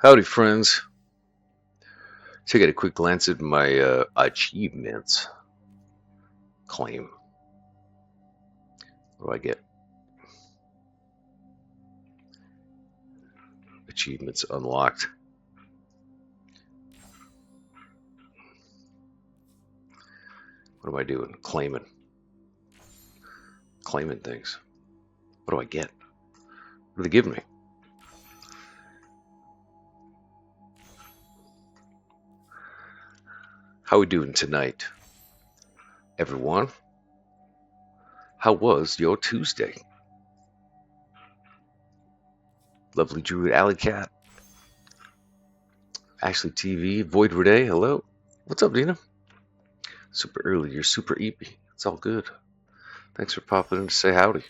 Howdy, friends. Take a quick glance at my achievements claim. What do I get? Achievements unlocked. What am I doing? Claiming things. What do I get? What are they giving me? How we doing tonight, everyone? How was your Tuesday? Lovely Druid Alley Cat. Ashley TV. Void Renee. Hello. What's up, Dina? Super early. You're super eepy. It's all good. Thanks for popping in to say howdy.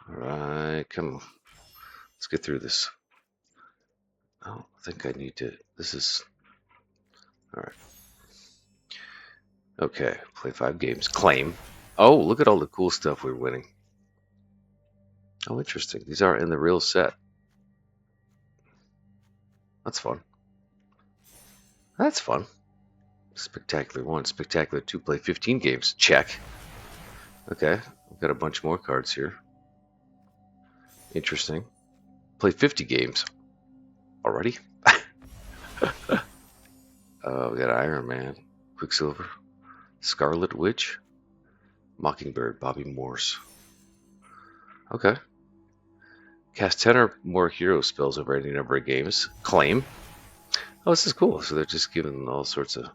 Alright, come on. Let's get through this. Oh, I think I need to. This is. Alright. Okay, play 5 games. Claim. Oh, look at all the cool stuff we're winning. Oh, interesting. These are in the real set. That's fun. That's fun. Spectacular 1, Spectacular 2, play 15 games. Check. Okay, we've got a bunch more cards here. Interesting. Play 50 games. Already? We got Iron Man, Quicksilver, Scarlet Witch, Mockingbird, Bobby Morse. Okay. Cast 10 or more hero spells over any number of games. Claim. Oh, this is cool. So they're just giving all sorts of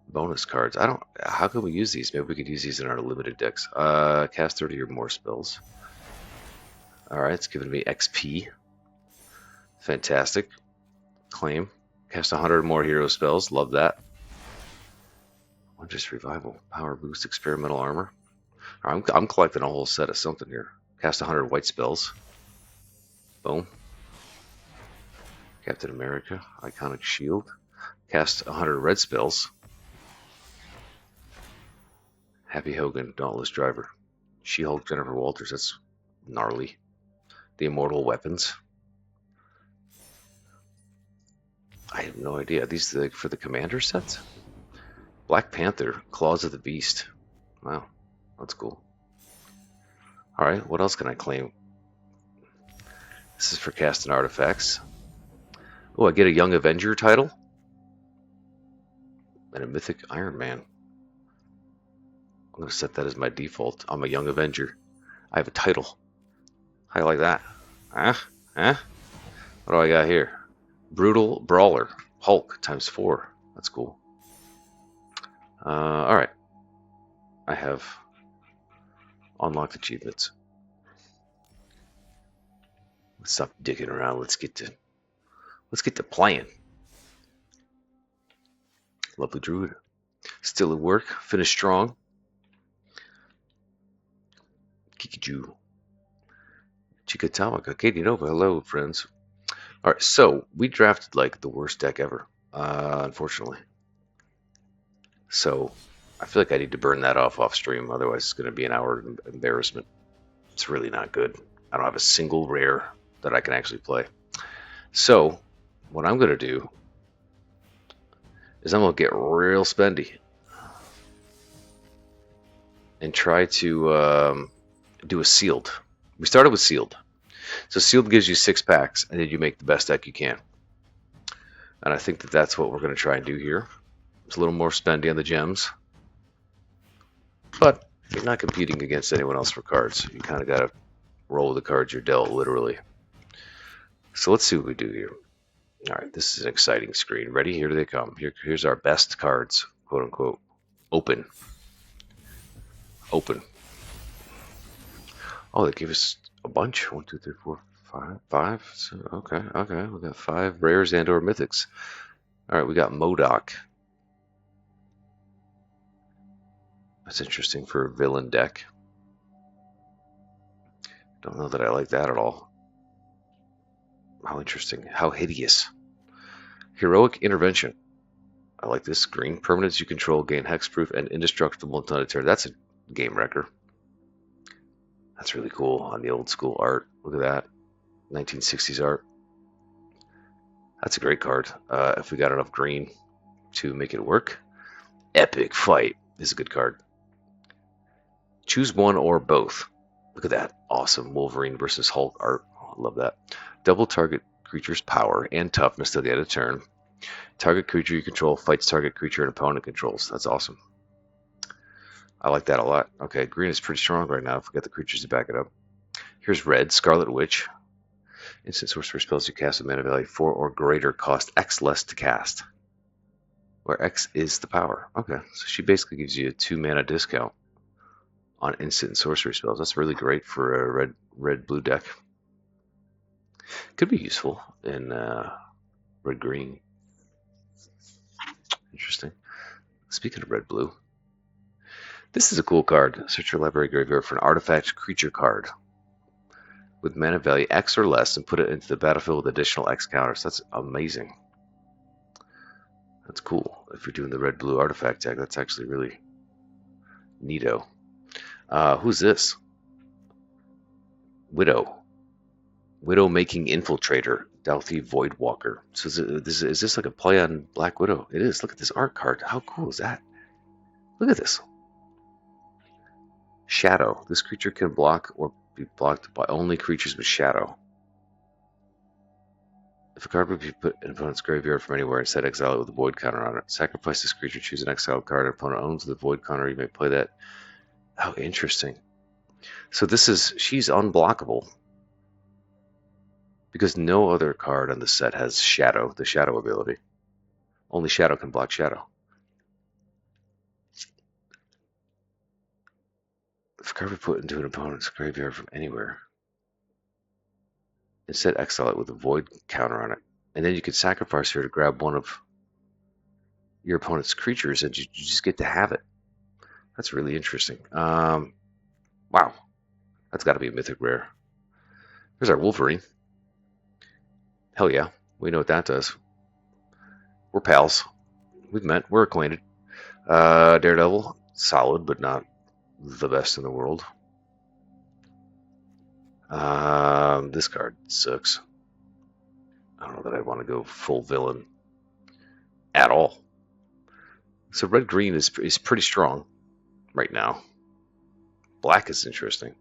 bonus cards. How can we use these? Maybe we could use these in our limited decks. Cast 30 or more spells. Alright, it's giving me XP. Fantastic. Claim. Cast 100 or more hero spells. Love that. Wondrous Revival. Power Boost. Experimental Armor. I'm collecting a whole set of something here. Cast 100 white spells. Boom. Captain America. Iconic Shield. Cast 100 red spells. Happy Hogan. Dauntless Driver. She-Hulk. Jennifer Walters. That's gnarly. The Immortal Weapons. I have no idea. These are for the Commander sets? Black Panther. Claws of the Beast. Wow. That's cool. Alright, what else can I claim? This is for casting artifacts. Oh, I get a Young Avenger title? And a Mythic Iron Man. I'm going to set that as my default. I'm a Young Avenger. I have a title. How do you like that? Huh? What do I got here? Brutal Brawler. Hulk times 4. That's cool. Alright. I have unlocked achievements. Let's stop digging around. Let's get to playing. Lovely Druid. Still at work. Finished strong. Kikiju. Chikatamaka. Katie Nova. Hello, friends. Alright, so we drafted like the worst deck ever, unfortunately. So I feel like I need to burn that off stream, otherwise it's going to be an hour embarrassment. It's really not good. I don't have a single rare that I can actually play. So what I'm going to do is I'm going to get real spendy and try to do a sealed. We started with sealed. So sealed gives you 6 packs, and then you make the best deck you can. And I think that that's what we're going to try and do here. It's a little more spendy on the gems. But you're not competing against anyone else for cards. You kind of got to roll with the cards you're dealt, literally. So let's see what we do here. All right, this is an exciting screen. Ready? Here they come. Here's our best cards, quote unquote. Open. Open. Oh, they gave us a bunch. 1, 2, 3, 4, 5. So, okay. We got 5 rares and/or mythics. All right, we got MODOK. That's interesting for a villain deck. Don't know that I like that at all. How interesting. How hideous. Heroic Intervention. I like this. Green. Permanents you control gain hexproof and indestructible until Dietary. That's a game wrecker. That's really cool on the old school art. Look at that. 1960s art. That's a great card. If we got enough green to make it work. Epic Fight is a good card. Choose one or both. Look at that. Awesome Wolverine versus Hulk art. I love that. Double target creature's power and toughness till the end of turn. Target creature you control fights target creature an opponent controls. That's awesome. I like that a lot. Okay, green is pretty strong right now if we got the creatures to back it up. Here's red, Scarlet Witch. Instant sorcery spells you cast with mana value 4 or greater cost X less to cast. Where X is the power. Okay, so she basically gives you a 2 mana discount on instant and sorcery spells. That's really great for a red-blue deck. Could be useful in red-green. Interesting. Speaking of red-blue, this is a cool card. Search your library graveyard for an artifact creature card with mana value X or less and put it into the battlefield with additional X counters. That's amazing. That's cool. If you're doing the red-blue artifact deck, that's actually really neato. Who's this? Widow. Widow-making infiltrator. Douthie Voidwalker. So is this like a play on Black Widow? It is. Look at this art card. How cool is that? Look at this. Shadow. This creature can block or be blocked by only creatures with shadow. If a card would be put in an opponent's graveyard from anywhere and set exile it with a void counter on it, sacrifice this creature, choose an exiled card an opponent owns with a void counter, you may play that. How interesting. So she's unblockable because no other card on the set has shadow, the shadow ability. Only shadow can block shadow. If a card be put into an opponent's graveyard from anywhere, instead exile it with a void counter on it, and then you can sacrifice her to grab one of your opponent's creatures, and you just get to have it. That's really interesting. Wow, that's got to be a mythic rare. There's our Wolverine. Hell yeah, we know what that does. We're pals. We've met. We're acquainted. Daredevil, solid, but not the best in the world. This card sucks. I don't know that I want to go full villain at all. So red-green is pretty strong right now. Black is interesting.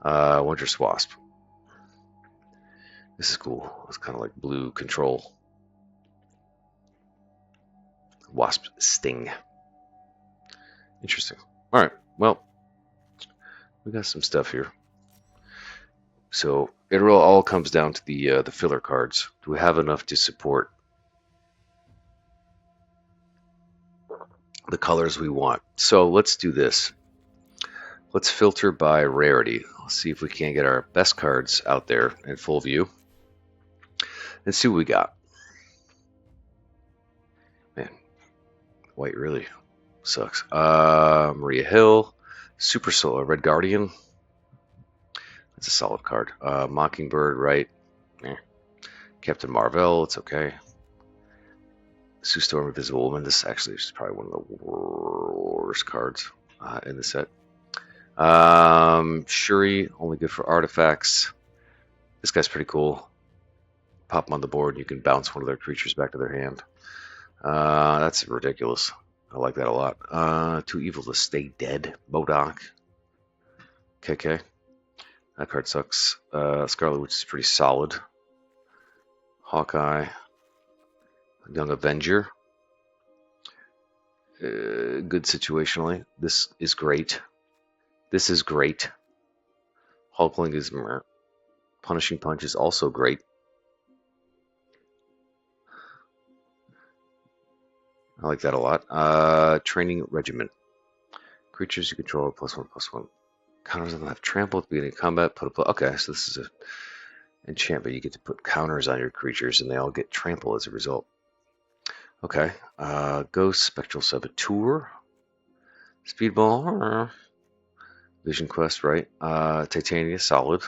Wondrous Wasp. This is cool. It's kind of like blue control. Wasp Sting. Interesting. All right. Well, we got some stuff here. So it all comes down to the filler cards. Do we have enough to support the colors we want? So let's do this. Let's filter by rarity. Let's see if we can get our best cards out there in full view. And see what we got. Man, white really sucks. Maria Hill, Super Solar, Red Guardian. That's a solid card. Mockingbird, right? Captain Marvel, it's okay. Sue Storm, Invisible Woman. This actually is probably one of the worst cards in the set. Shuri, only good for artifacts. This guy's pretty cool. Pop them on the board, and you can bounce one of their creatures back to their hand. That's ridiculous. I like that a lot. Too Evil to Stay Dead. MODOK. KK. That card sucks. Scarlet Witch is pretty solid. Hawkeye. Young Avenger. Good situationally. This is great. This is great. Hulkling is meh. Punishing Punch is also great. I like that a lot. Training Regiment. Creatures you control +1/+1. Counters them have trample at the beginning of combat. Okay, so this is an enchantment. You get to put counters on your creatures, and they all get trample as a result. Okay. Ghost, Spectral Saboteur. Speedball. Vision Quest, right? Titania, solid.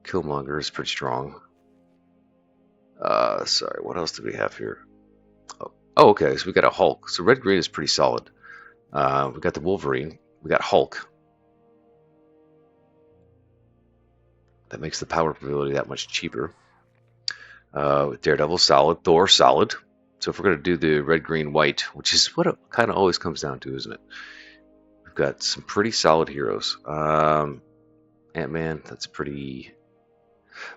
Killmonger is pretty strong. Sorry, what else do we have here? Oh, okay, so we got a Hulk. So red-green is pretty solid. We got the Wolverine. We got Hulk. That makes the power ability that much cheaper. Daredevil, solid. Thor, solid. So if we're going to do the red, green, white, which is what it kind of always comes down to, isn't it? We've got some pretty solid heroes. Ant-Man, that's pretty...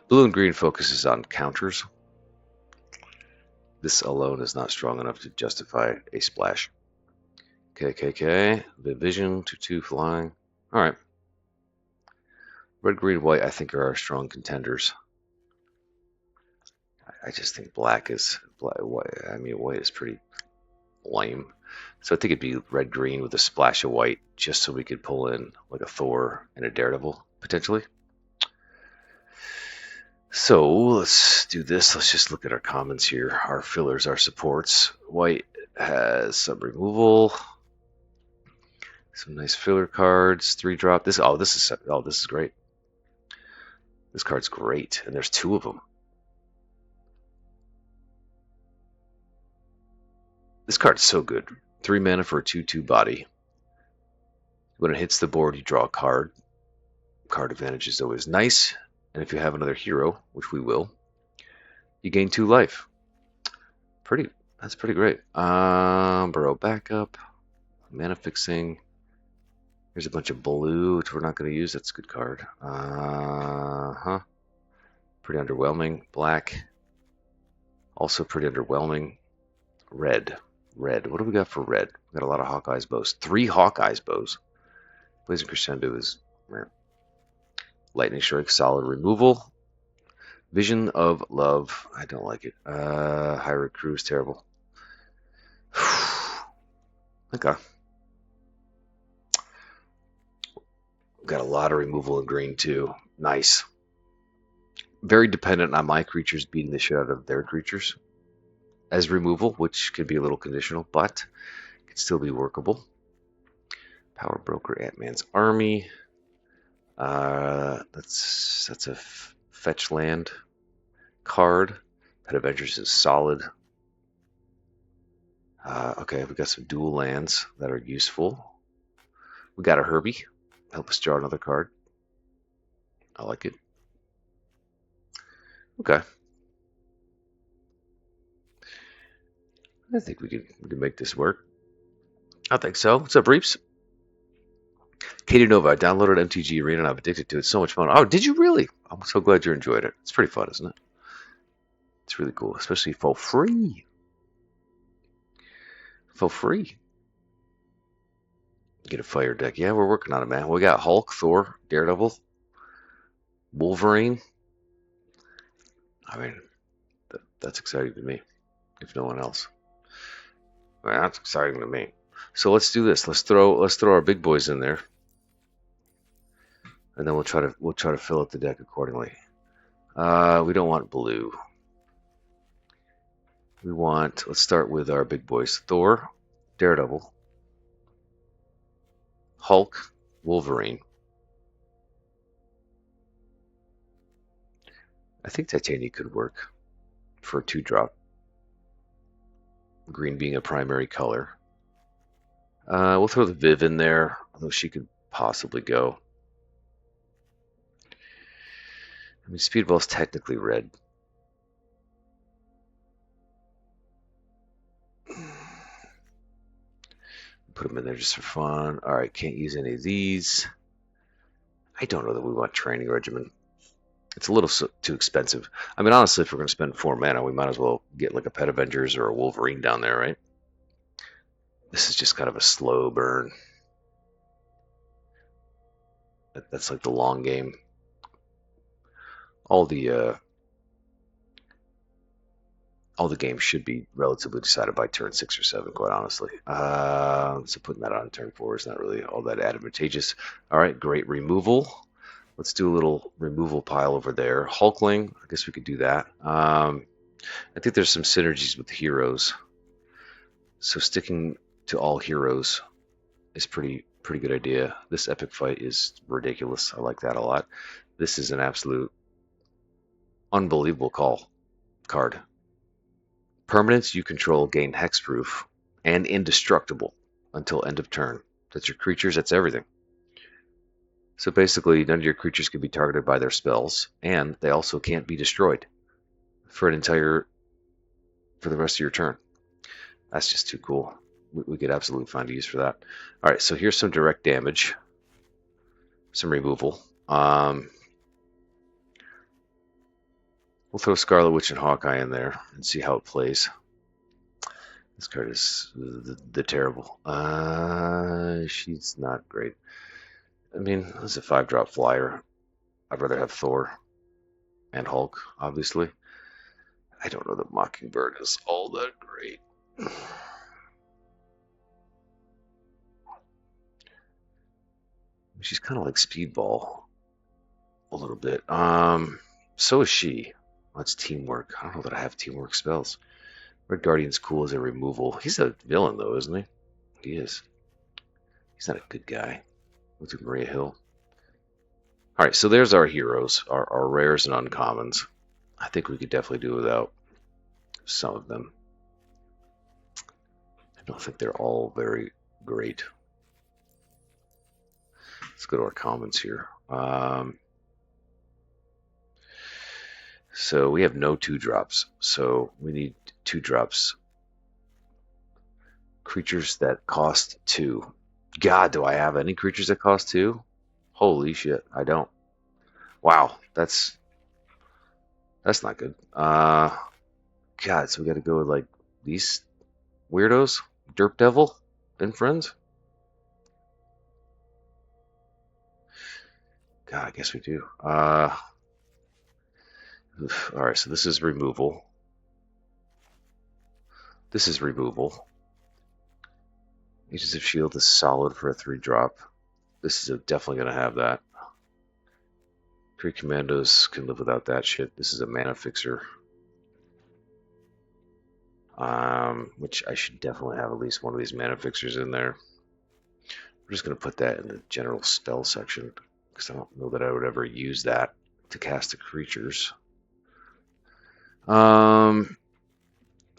Blue and green focuses on counters. This alone is not strong enough to justify a splash. KKK, the Vision, 2/2 flying. All right. Red, green, white, I think are our strong contenders. I just think black is... white is pretty lame. So I think it'd be red, green with a splash of white, just so we could pull in like a Thor and a Daredevil, potentially. So let's do this. Let's just look at our commons here. Our fillers, our supports. White has some removal. Some nice filler cards. 3-drop. This is great. This card's great, and there's 2 of them. This card's so good. 3 mana for a 2/2 body. When it hits the board, you draw a card. Card advantage is always nice. And if you have another hero, which we will, you gain 2 life. That's pretty great. Burrow backup. Mana fixing. Here's a bunch of blue, which we're not going to use. That's a good card. Pretty underwhelming. Black. Also pretty underwhelming. Red. What do we got for red? We got a lot of Hawkeye's bows. 3 Hawkeye's bows. Blazing Crescendo is Lightning Strike, solid removal. Vision of Love. I don't like it. Hyrule Cruise, terrible. Okay. Got a lot of removal in green too. Nice. Very dependent on my creatures beating the shit out of their creatures as removal, which can be a little conditional, but can still be workable. Power Broker, Ant-Man's Army. That's a fetch land card. Pet Avengers is solid. Okay, we got some dual lands that are useful. We got a Herbie. Help us draw another card. I like it. Okay. I think we can make this work. I think so. What's up, Reeps? Katie Nova, I downloaded MTG Arena and I'm addicted to it. It's so much fun. Oh, did you really? I'm so glad you enjoyed it. It's pretty fun, isn't it? It's really cool, especially for free. For free. Get a fire deck. Yeah, we're working on it, man. We got Hulk, Thor, Daredevil, Wolverine. I mean, that's exciting to me, if no one else. I mean, that's exciting to me. So let's do this. Let's throw our big boys in there, and then we'll try to fill out the deck accordingly. We don't want blue. Let's start with our big boys: Thor, Daredevil, Hulk, Wolverine. I think Titania could work for a 2-drop. Green being a primary color. We'll throw the Viv in there, although she could possibly go. I mean, Speedball's technically red. Put them in there just for fun. All right, can't use any of these. I don't know that we want Training Regimen. It's a little too expensive. I mean, honestly, if we're going to spend 4 mana, we might as well get like a Pet Avengers or a Wolverine down there, right? This is just kind of a slow burn. That's like the long game. All the games should be relatively decided by turn 6 or 7, quite honestly. So putting that on turn 4 is not really all that advantageous. All right, great removal. Let's do a little removal pile over there. Hulkling, I guess we could do that. I think there's some synergies with heroes. So sticking to all heroes is pretty good idea. This epic fight is ridiculous. I like that a lot. This is an absolute unbelievable card. Permanents you control gain hexproof and indestructible. until end of turn. That's your creatures, that's everything. So basically, none of your creatures can be targeted by their spells, and they also can't be destroyed for the rest of your turn. That's just too cool. We could absolutely find a use for that. All right, so here's some direct damage, some removal. We'll throw Scarlet Witch and Hawkeye in there and see how it plays. This card is the terrible. She's not great. I mean, this is a 5-drop flyer. I'd rather have Thor and Hulk, obviously. I don't know that Mockingbird is all that great. She's kind of like Speedball a little bit. So is she. That's teamwork. I don't know that I have teamwork spells. Red Guardian's cool as a removal. He's a villain, though, isn't he? He is. He's not a good guy. Look at Maria Hill. All right, so there's our heroes, our rares and uncommons. I think we could definitely do without some of them. I don't think they're all very great. Let's go to our commons here. So we have no 2-drops, so we need 2-drops. Creatures that cost 2. God, do I have any creatures that cost 2? Holy shit, I don't. Wow, that's not good. God, so we got to go with like these weirdos, Derp Devil and friends. God, I guess we do. All right, so this is removal. This is removal. Aegis of Shield is solid for a 3-drop. This is definitely going to have that. 3 Commandos can live without that shit. This is a mana fixer. Which I should definitely have at least one of these mana fixers in there. I'm just going to put that in the general spell section, because I don't know that I would ever use that to cast the creatures.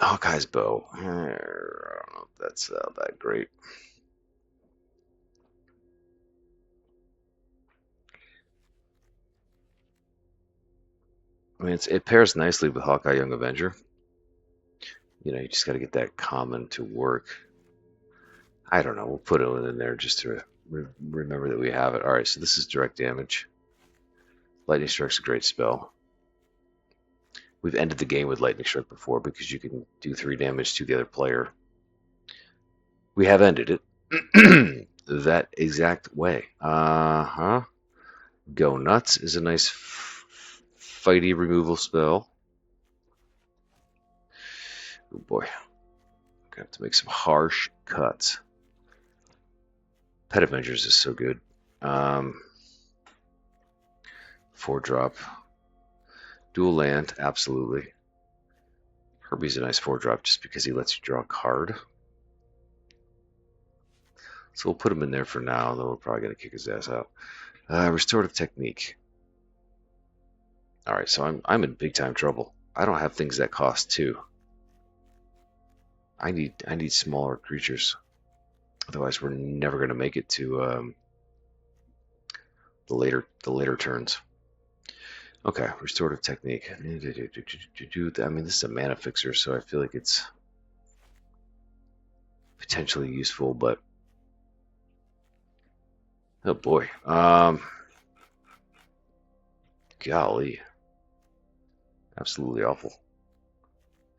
Hawkeye's Bow. I don't know if that's that great. I mean, it pairs nicely with Hawkeye Young Avenger. You know, you just got to get that common to work. I don't know. We'll put it in there just to remember that we have it. All right, so this is direct damage. Lightning Strike's a great spell. We've ended the game with Lightning Strike before because you can do 3 damage to the other player. We have ended it that exact way. Go Nuts is a nice fighty removal spell. Oh boy. I'm gonna have to make some harsh cuts. Pet Avengers is so good. 4-drop. Dual land, absolutely. Herbie's a nice 4-drop just because he lets you draw a card. So we'll put him in there for now, though we're probably going to kick his ass out. Restorative Technique. Alright, so I'm in big time trouble. I don't have things that cost 2. I need smaller creatures. Otherwise we're never going to make it to the later turns. Okay, Restorative Technique. I mean, this is a mana fixer, so I feel like it's potentially useful, but oh boy. Golly. Absolutely awful.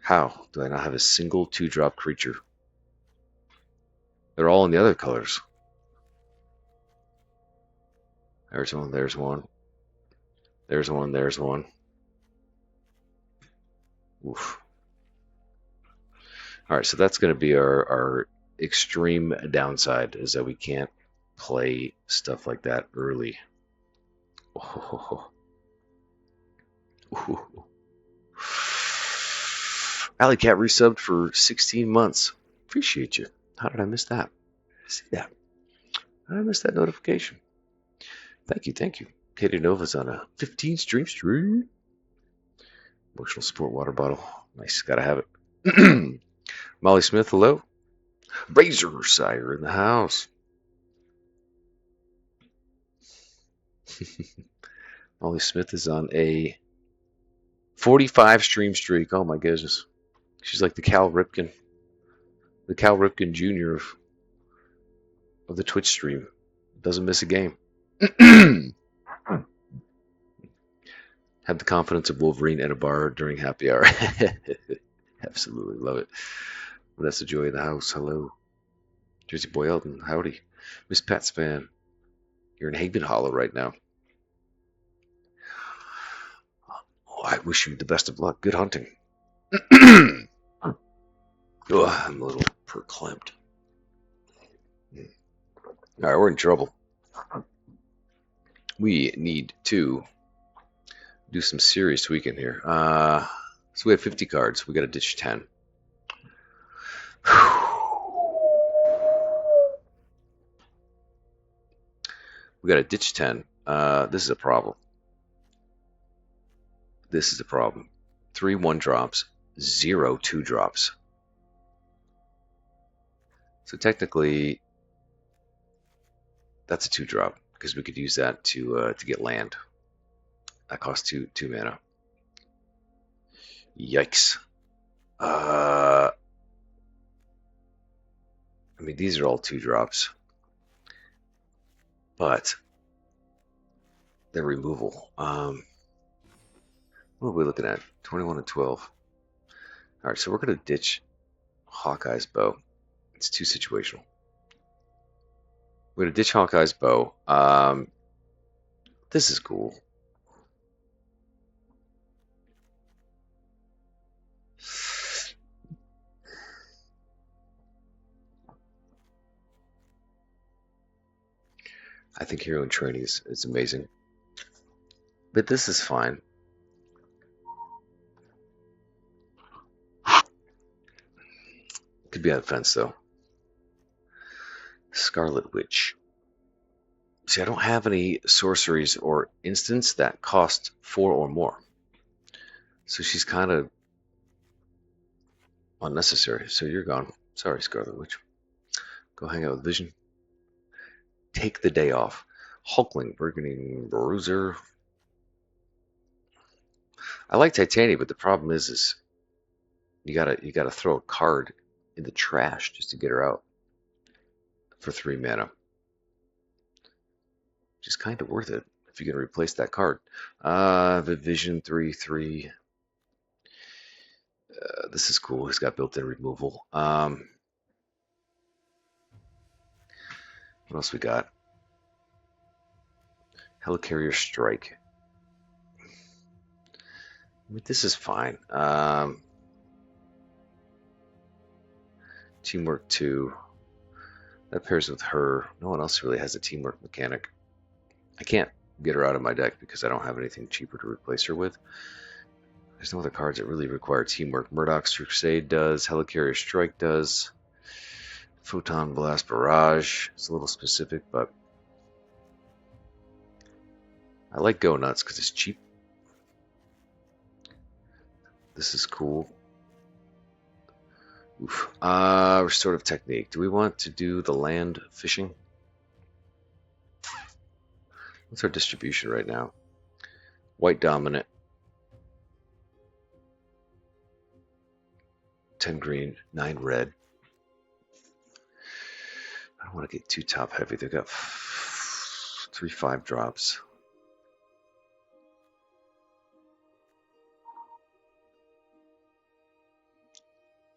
How do I not have a single 2-drop creature? They're all in the other colors. There's one, there's one. There's one, there's one. Oof. Alright, so that's going to be our extreme downside, is that we can't play stuff like that early. Oh. Ooh. Alley Cat resubbed for 16 months. Appreciate you. How did I miss that? See that? How did I miss that notification? Thank you, thank you. Katie Nova's on a 15-stream stream. Emotional support water bottle. Nice, gotta have it. Molly Smith, hello. Razor Sire in the house. Molly Smith is on a 45 stream streak. Oh my goodness. She's like the Cal Ripken Jr. of the Twitch stream. Doesn't miss a game. Have the confidence of Wolverine at a bar during happy hour. Absolutely love it. Vanessa Joy in the house. Hello. Jersey Boy Elton. Howdy. Miss Pats fan. You're in Haven Hollow right now. Oh, I wish you the best of luck. Good hunting. Oh, I'm a little verklempt. All right, we're in trouble. We need to do some serious tweaking here. So we have 50 cards. We got to ditch 10. We got to ditch 10. This is a problem. This is a problem. 3 1-drops, 0 2-drops. So technically, that's a 2-drop because we could use that to get land. That costs 2 mana. Yikes. I mean, these are all 2-drops, but they're removal. What are we looking at? 21 and 12. All right, so we're going to ditch Hawkeye's bow. It's too situational. We're going to ditch Hawkeye's bow. This is cool. I think Hero in Training is amazing. But this is fine. Could be on the fence, though. Scarlet Witch. See, I don't have any sorceries or instants that cost 4 or more. So she's kind of unnecessary. So you're gone. Sorry, Scarlet Witch. Go hang out with Vision. Take the day off. Hulkling, Burgundy Bruiser. I like Titania, but the problem is you gotta throw a card in the trash just to get her out for 3 mana. Which is kind of worth it if you're gonna replace that card. Vision 3/3. This is cool. He's got built-in removal. What else we got? Helicarrier Strike. I mean, this is fine. Teamwork 2. That pairs with her. No one else really has a teamwork mechanic. I can't get her out of my deck because I don't have anything cheaper to replace her with. There's no other cards that really require teamwork. Murdoch's Crusade does. Helicarrier Strike does. Photon Blast Barrage. It's a little specific, but I like Go Nuts because it's cheap. This is cool. Oof. Restorative Technique. Do we want to do the land fishing? What's our distribution right now? White dominant. 10 green, 9 red. I don't want to get too top heavy. They've got 3 5-drops.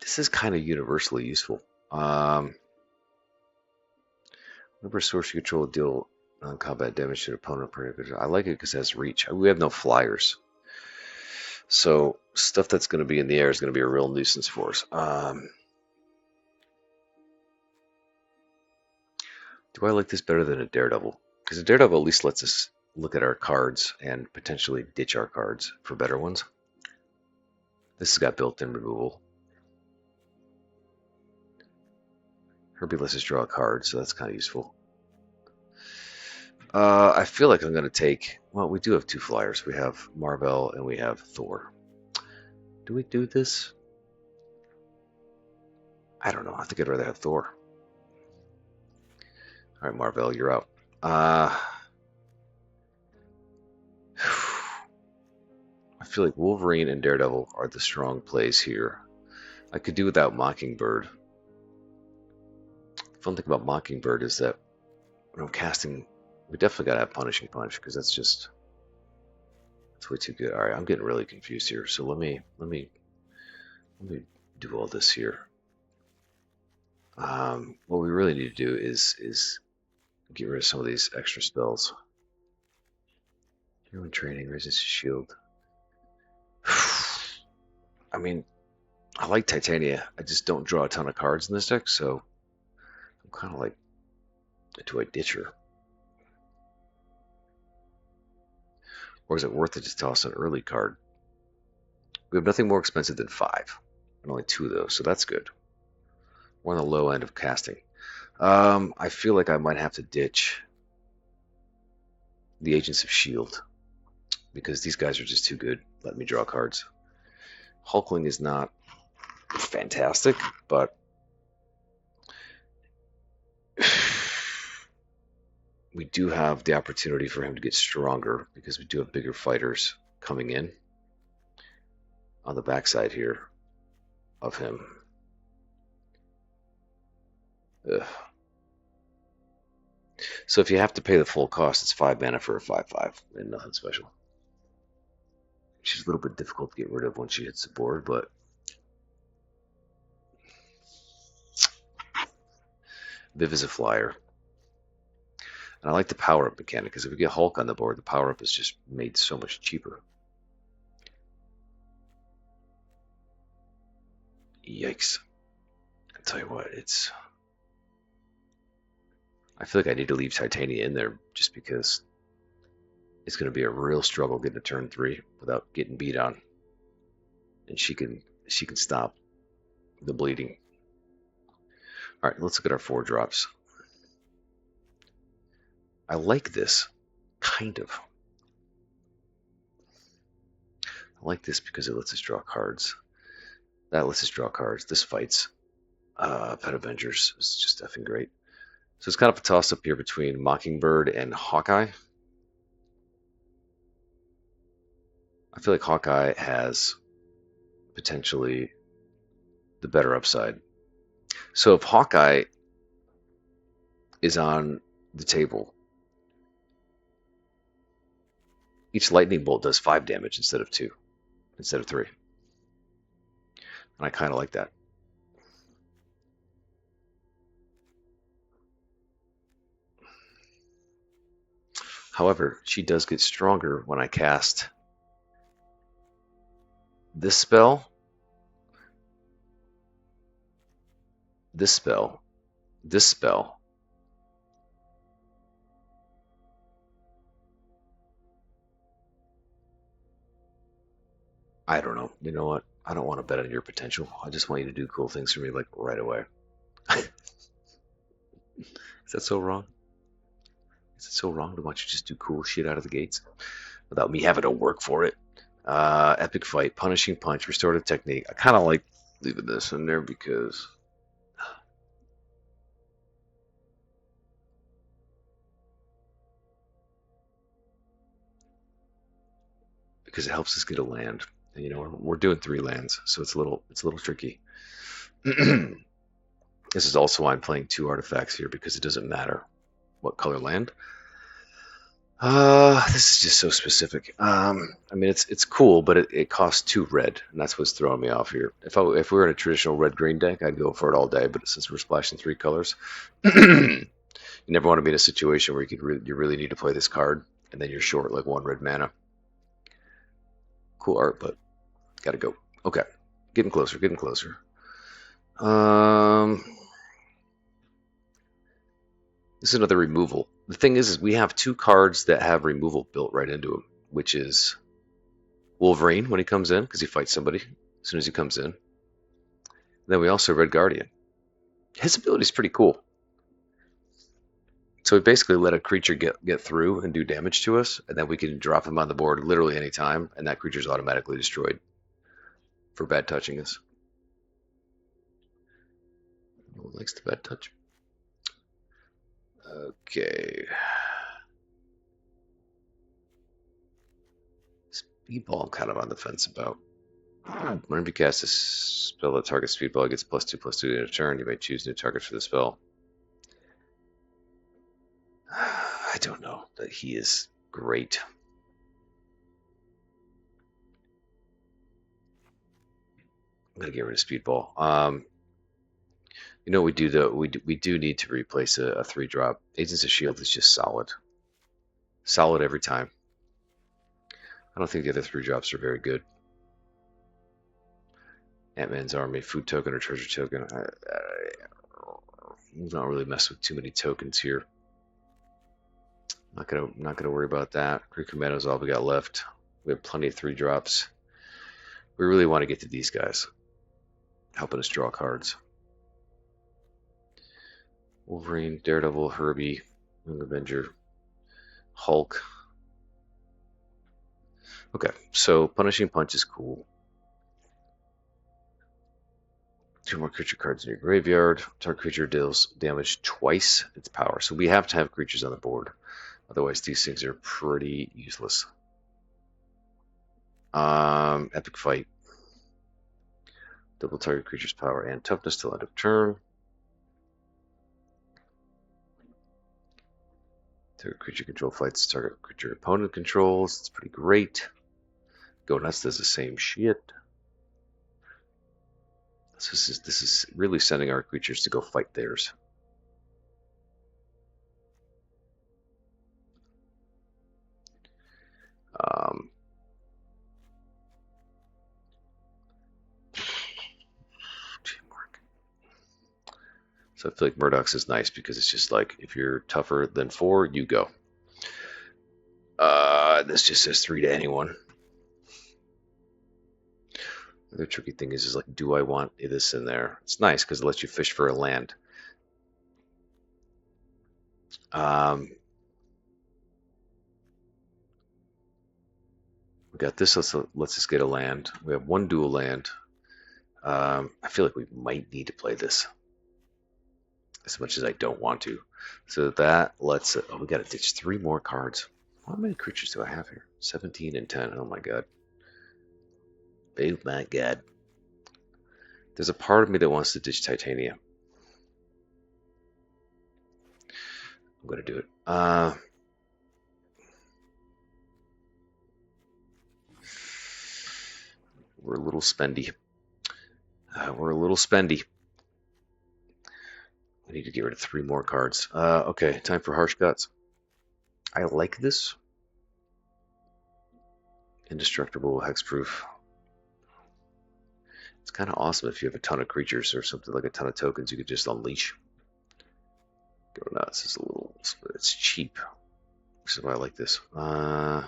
This is kind of universally useful. Whenever sorcery control deal non-combat damage to an opponent. I like it because it has reach. We have no flyers. So stuff that's going to be in the air is going to be a real nuisance for us. Do I like this better than a Daredevil? Because a Daredevil at least lets us look at our cards and potentially ditch our cards for better ones. This has got built-in removal. Herbie lets us draw a card, so that's kind of useful. I feel like I'm going to take... Well, we do have 2 flyers. We have Marvel and we have Thor. Do we do this? I don't know. I think I'd rather have Thor. All right, Marvel, you're out. I feel like Wolverine and Daredevil are the strong plays here. I could do without Mockingbird. The fun thing about Mockingbird is that when I'm casting, we definitely gotta have Punishing Punch because that's way too good. All right, I'm getting really confused here. So let me do all this here. What we really need to do is get rid of some of these extra spells. Human training, resist shield. I mean, I like Titania. I just don't draw a ton of cards in this deck, so I'm kind of like, do I ditch her? Or is it worth it to toss an early card? We have nothing more expensive than 5, and only 2 of those, so that's good. We're on the low end of casting. I feel like I might have to ditch the Agents of S.H.I.E.L.D. because these guys are just too good. Let me draw cards. Hulkling is not fantastic, but we do have the opportunity for him to get stronger because we do have bigger fighters coming in on the backside here of him. Ugh. So if you have to pay the full cost, it's 5 mana for a 5/5 and nothing special. She's a little bit difficult to get rid of once she hits the board, but Viv is a flyer. And I like the power-up mechanic, because if we get Hulk on the board, the power-up is just made so much cheaper. Yikes. I'll tell you what, I feel like I need to leave Titania in there just because it's going to be a real struggle getting to turn 3 without getting beat on. And she can stop the bleeding. All right, let's look at our 4 drops. I like this, kind of. I like this because it lets us draw cards. That lets us draw cards. This fights. Pet Avengers is just effing great. So it's kind of a toss-up here between Mockingbird and Hawkeye. I feel like Hawkeye has potentially the better upside. So if Hawkeye is on the table, each lightning bolt does 5 damage instead of 3. And I kind of like that. However, she does get stronger when I cast this spell, this spell, this spell, I don't know. You know what? I don't want to bet on your potential. I just want you to do cool things for me, like, right away. Is that so wrong? Is it so wrong to want you to just do cool shit out of the gates without me having to work for it? Epic fight, punishing punch, restorative technique. I kind of like leaving this in there because it helps us get a land. And, you know, we're doing 3 lands, so it's a little tricky. This is also why I'm playing 2 artifacts here, because it doesn't matter what color land. This is just so specific. I mean, it's cool, but it costs 2 red, and that's what's throwing me off here. If we were in a traditional red-green deck, I'd go for it all day, but since we're splashing 3 colors, you never want to be in a situation where you really need to play this card, and then you're short like 1 red mana. Cool art, but gotta go. Okay, getting closer. This is another removal. The thing is we have 2 cards that have removal built right into them, which is Wolverine when he comes in, because he fights somebody as soon as he comes in. And then we also have Red Guardian. His ability is pretty cool. So we basically let a creature get through and do damage to us, and then we can drop him on the board literally any time, and that creature is automatically destroyed for bad touching us. likes the bad touch. Okay. Speedball, I'm kind of on the fence about. Whenever you cast a spell that targets Speedball, it gets +2/+2 in a turn. You may choose new target for the spell. I don't know that he is great. I'm gonna get rid of Speedball. You know what we do though? We do need to replace a 3-drop. Agents of Shield is just solid. Solid every time. I don't think the other 3-drops are very good. Ant-Man's Army, food token or treasure token. I don't really mess with too many tokens here. Not gonna worry about that. Greek Commando's all we got left. We have plenty of 3-drops. We really want to get to these guys, helping us draw cards. Wolverine, Daredevil, Herbie, Young Avenger, Hulk. Okay, so Punishing Punch is cool. 2 more creature cards in your graveyard. Target creature deals damage twice its power. So we have to have creatures on the board. Otherwise, these things are pretty useless. Epic Fight. Double target creature's power and toughness till end of turn. Target creature control fights target creature opponent controls. It's pretty great. Go Nuts does the same shit. So this is really sending our creatures to go fight theirs. So I feel like Murdoch's is nice because it's just like, if you're tougher than 4, you go. This just says 3 to anyone. The other tricky thing is like, do I want this in there? It's nice because it lets you fish for a land. We got this, let's us get a land. We have 1 dual land. I feel like we might need to play this, as much as I don't want to. So that lets it, oh, we got to ditch 3 more cards. How many creatures do I have here? 17 and 10. Oh my god. Oh my god. There's a part of me that wants to ditch Titania. I'm going to do it. We're a little spendy. We're a little spendy. I need to get rid of 3 more cards. Okay, time for Harsh Guts. I like this. Indestructible, hexproof. It's kind of awesome if you have a ton of creatures or something like a ton of tokens you could just unleash. Go Nuts is a little, it's cheap. This is why I like this. Lightning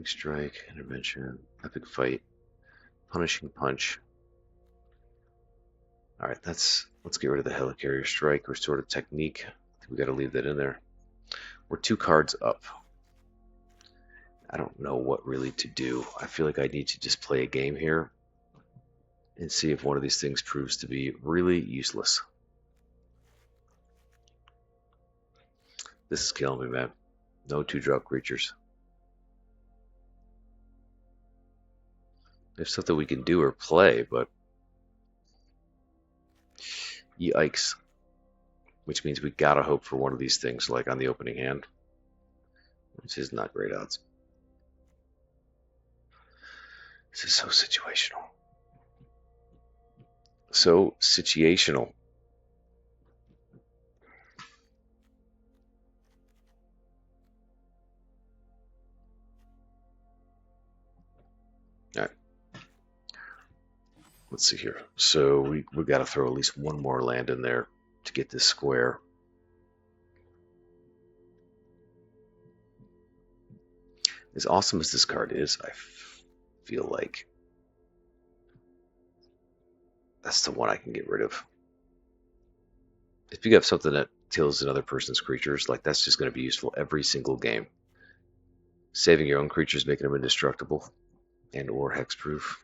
Strike, Intervention, Epic Fight, Punishing Punch. Alright, let's get rid of the Helicarrier Strike, Restorative Technique. I think we got to leave that in there. We're 2 cards up. I don't know what really to do. I feel like I need to just play a game here and see if one of these things proves to be really useless. This is killing me, man. No 2-drop creatures. There's something we can do or play, but yikes. Which means we gotta hope for one of these things, like on the opening hand, which is not great odds. This is so situational. So situational. All right. Let's see here. So we got to throw at least 1 more land in there to get this square. As awesome as this card is, I feel like that's the one I can get rid of. If you have something that kills another person's creatures, like that's just going to be useful every single game. Saving your own creatures, making them indestructible and or hexproof.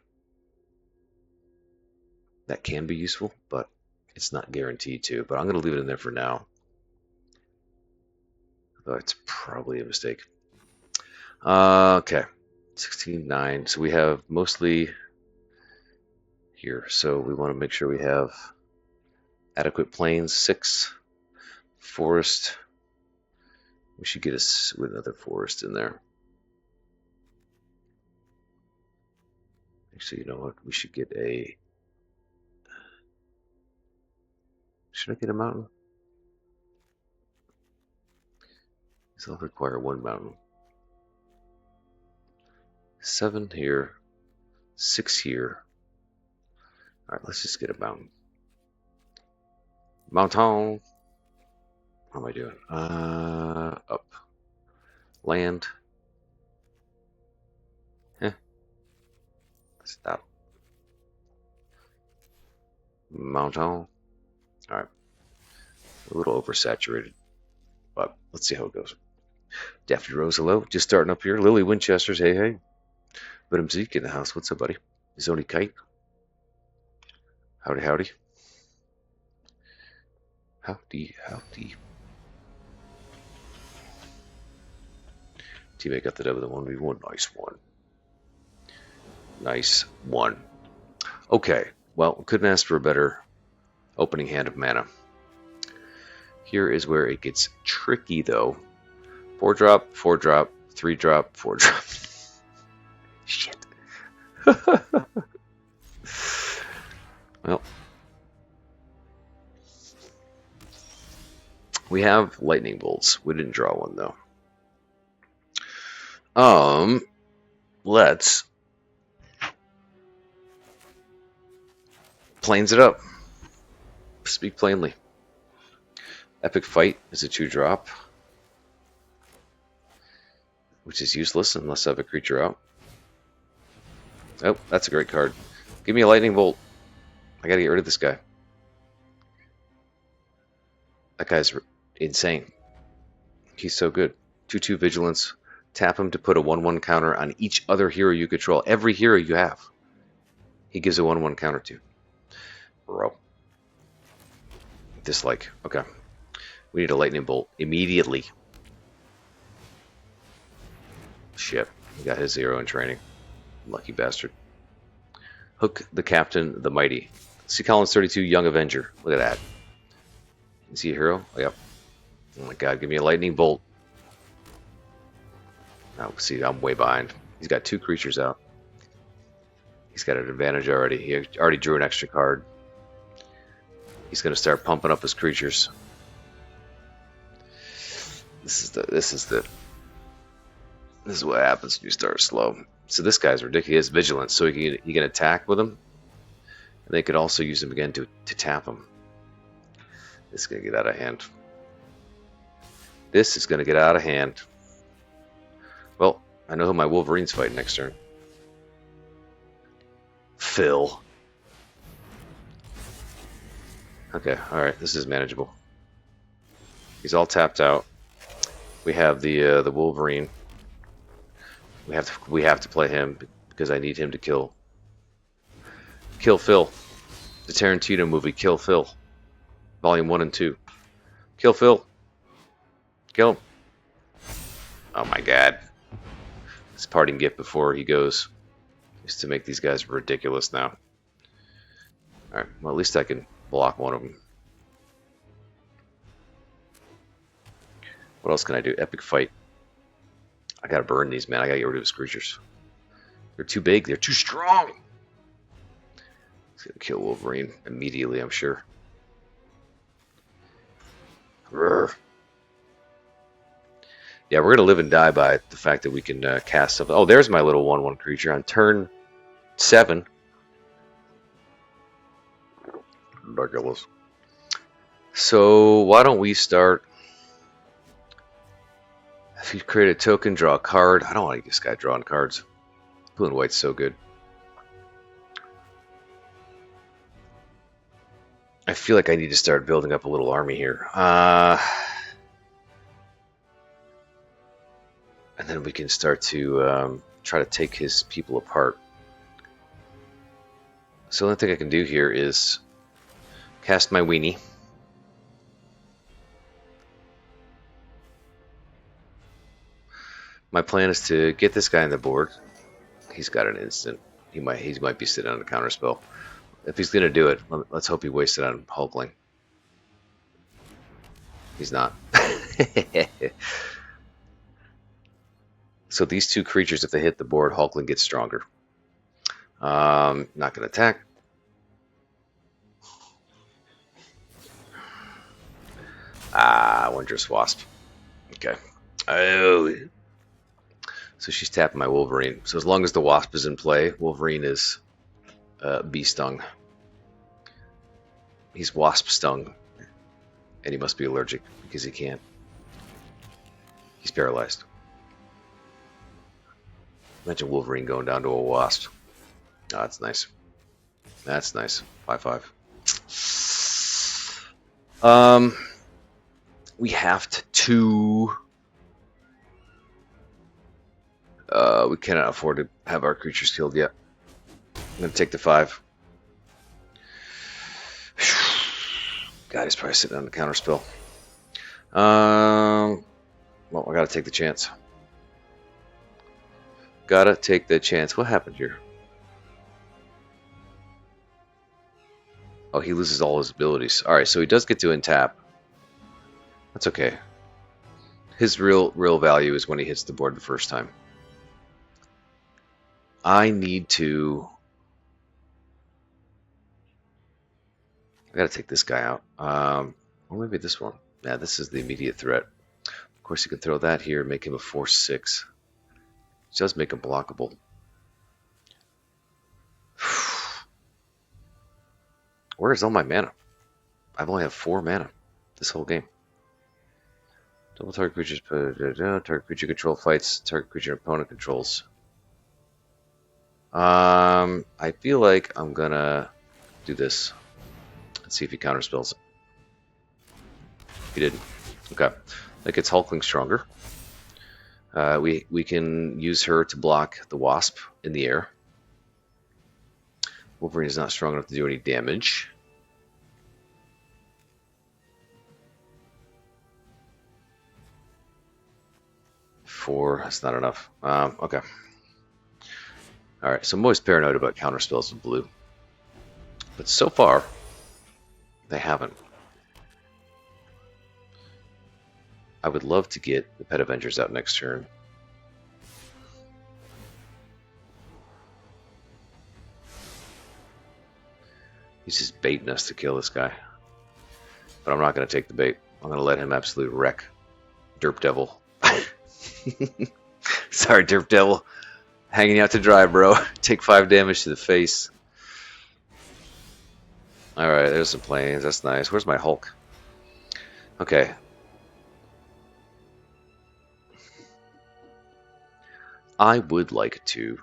That can be useful, but it's not guaranteed to. But I'm going to leave it in there for now. Though it's probably a mistake. Okay, 16.9. So we have mostly here. So we want to make sure we have adequate plains. 6 forest. We should get us with another forest in there. Actually, you know what? We should get a. Should I get a mountain? These all require 1 mountain. 7 here, 6 here. All right, let's just get a mountain. Mountain. What am I doing? Up. Land. Stop. Mountain. All right. A little oversaturated, but let's see how it goes. Daphne Rose, hello. Just starting up here. Lily Winchester's, hey, hey. But I'm Zeke in the house. What's up, buddy? Sony Kite. Howdy, howdy. Howdy, howdy. Teammate got the dub of the 1v1. Nice one. Nice one. Okay. Well, couldn't ask for a better opening hand of mana. Here is where it gets tricky, though. 4-drop, 4-drop, 3-drop, 4-drop. Shit. Well, we have lightning bolts. We didn't draw one though. Let's planes it up. Speak plainly. Epic Fight is a 2-drop, which is useless unless I have a creature out. Oh, that's a great card. Give me a lightning bolt. I gotta get rid of this guy. That guy's insane. He's so good. 2/2 vigilance. Tap him to put a 1/1 counter on each other hero you control. Every hero you have, he gives a 1/1 counter to. Bro. Dislike. Okay. We need a lightning bolt immediately. Shit. He got his hero in training. Lucky bastard. Hook the Captain, the Mighty. See Collins 32, Young Avenger. Look at that. Is he a hero? Oh, yep. Oh my god, give me a lightning bolt. Oh, see, I'm way behind. He's got 2 creatures out. He's got an advantage already. He already drew an extra card. He's going to start pumping up his creatures. This is what happens when you start slow. So this guy's ridiculous. Vigilance, so he can attack with him. And they could also use him again to tap him. This is going to get out of hand. This is going to get out of hand. Well, I know who my Wolverine's fighting next turn. Phil. Okay, alright, this is manageable. He's all tapped out. We have the Wolverine. We have to play him because I need him to kill Phil. The Tarantino movie, Kill Phil. Volume 1 and 2. Kill Phil. Kill him. Oh my god. His parting gift before he goes is to make these guys ridiculous now. Alright, well at least I can block one of them. What else can I do? Epic Fight. I gotta burn these, man. I gotta get rid of his creatures. They're too big. They're too strong. He's gonna kill Wolverine immediately, I'm sure. Rrr. Yeah, we're gonna live and die by the fact that we can cast something. Oh, there's my little 1/1 creature on turn 7. Ridiculous. So why don't we start? If you create a token, draw a card. I don't want to get this guy drawing cards. Blue and white's so good. I feel like I need to start building up a little army here. And then we can start to try to take his people apart. So the only thing I can do here is cast my weenie. My plan is to get this guy on the board. He's got an instant. He might be sitting on a counter spell. If he's gonna do it, let's hope he wastes it on Hulkling. He's not. So these two creatures, if they hit the board, Hulkling gets stronger. Not gonna attack. Wondrous Wasp. Okay. Oh. So she's tapping my Wolverine. So as long as the Wasp is in play, Wolverine is bee stung. He's wasp stung. And he must be allergic because he can't. He's paralyzed. Imagine Wolverine going down to a wasp. Oh, that's nice. That's nice. 5/5. We have to. We cannot afford to have our creatures killed yet. I'm gonna take the 5. God, he's probably sitting on the counter spell. Well, I gotta take the chance. Gotta take the chance. What happened here? Oh, he loses all his abilities. Alright, so he does get to untap. That's okay. His real value is when he hits the board the first time. I need to... I gotta take this guy out. Or maybe this one. Yeah, this is the immediate threat. Of course, you can throw that here and make him a 4/6. Which does make him blockable. Where is all my mana? I've only have 4 mana this whole game. Double target creatures, target creature control fights, target creature opponent controls. I feel like I'm gonna do this. Let's see if he counterspells it. He didn't. Okay. That gets Hulkling stronger. We can use her to block the Wasp in the air. Wolverine is not strong enough to do any damage. Four, that's not enough. Okay. Alright, so I'm always paranoid about counterspells in blue. But so far, they haven't. I would love to get the Pet Avengers out next turn. He's just baiting us to kill this guy. But I'm not going to take the bait. I'm going to let him absolutely wreck Derp Devil. Sorry, Derp Devil. Hanging out to dry, bro. Take 5 damage to the face. Alright, there's some planes. That's nice. Where's my Hulk? Okay. I would like to...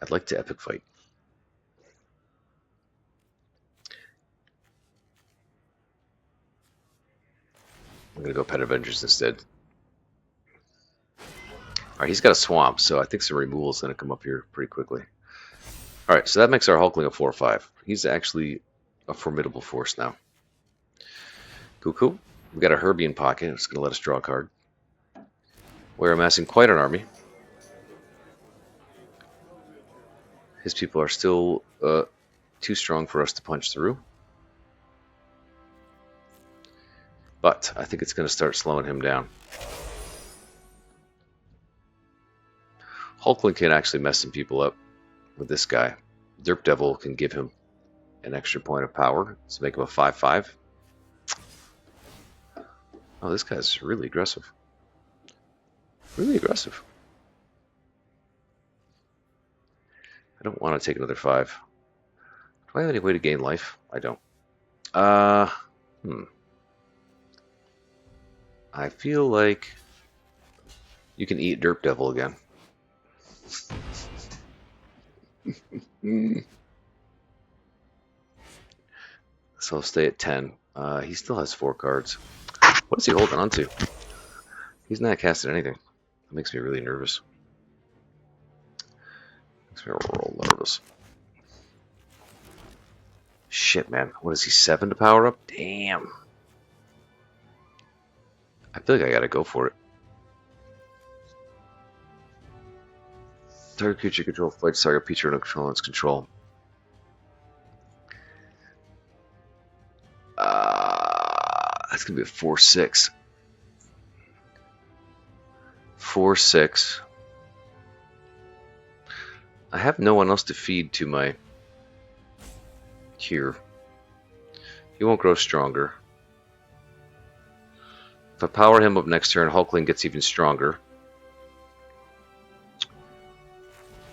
I'd like to epic fight. I'm going to go Pet Avengers instead. Alright, he's got a swamp, so I think some removal is going to come up here pretty quickly. Alright, so that makes our Hulkling a 4/5. He's actually a formidable force now. Cool, cool. We've got a Herbie in pocket. It's going to let us draw a card. We're amassing quite an army. His people are still too strong for us to punch through. But I think it's going to start slowing him down. Hulkling can actually mess some people up with this guy. Derp Devil can give him an extra point of power to make him a 5/5. Oh, this guy's really aggressive. Really aggressive. I don't want to take another 5. Do I have any way to gain life? I don't. I feel like you can eat Derp Devil again. So I'll stay at 10. He still has 4 cards. What is he holding on to? He's not casting anything. That makes me really nervous. Makes me real nervous. Shit, man. What is he, 7 to power up? Damn. I feel like I gotta go for it. Target creature control fights target creature under control and its control. That's gonna be a 4/6. 4/6. I have no one else to feed to my here. He won't grow stronger. If I power him up next turn, Hulkling gets even stronger.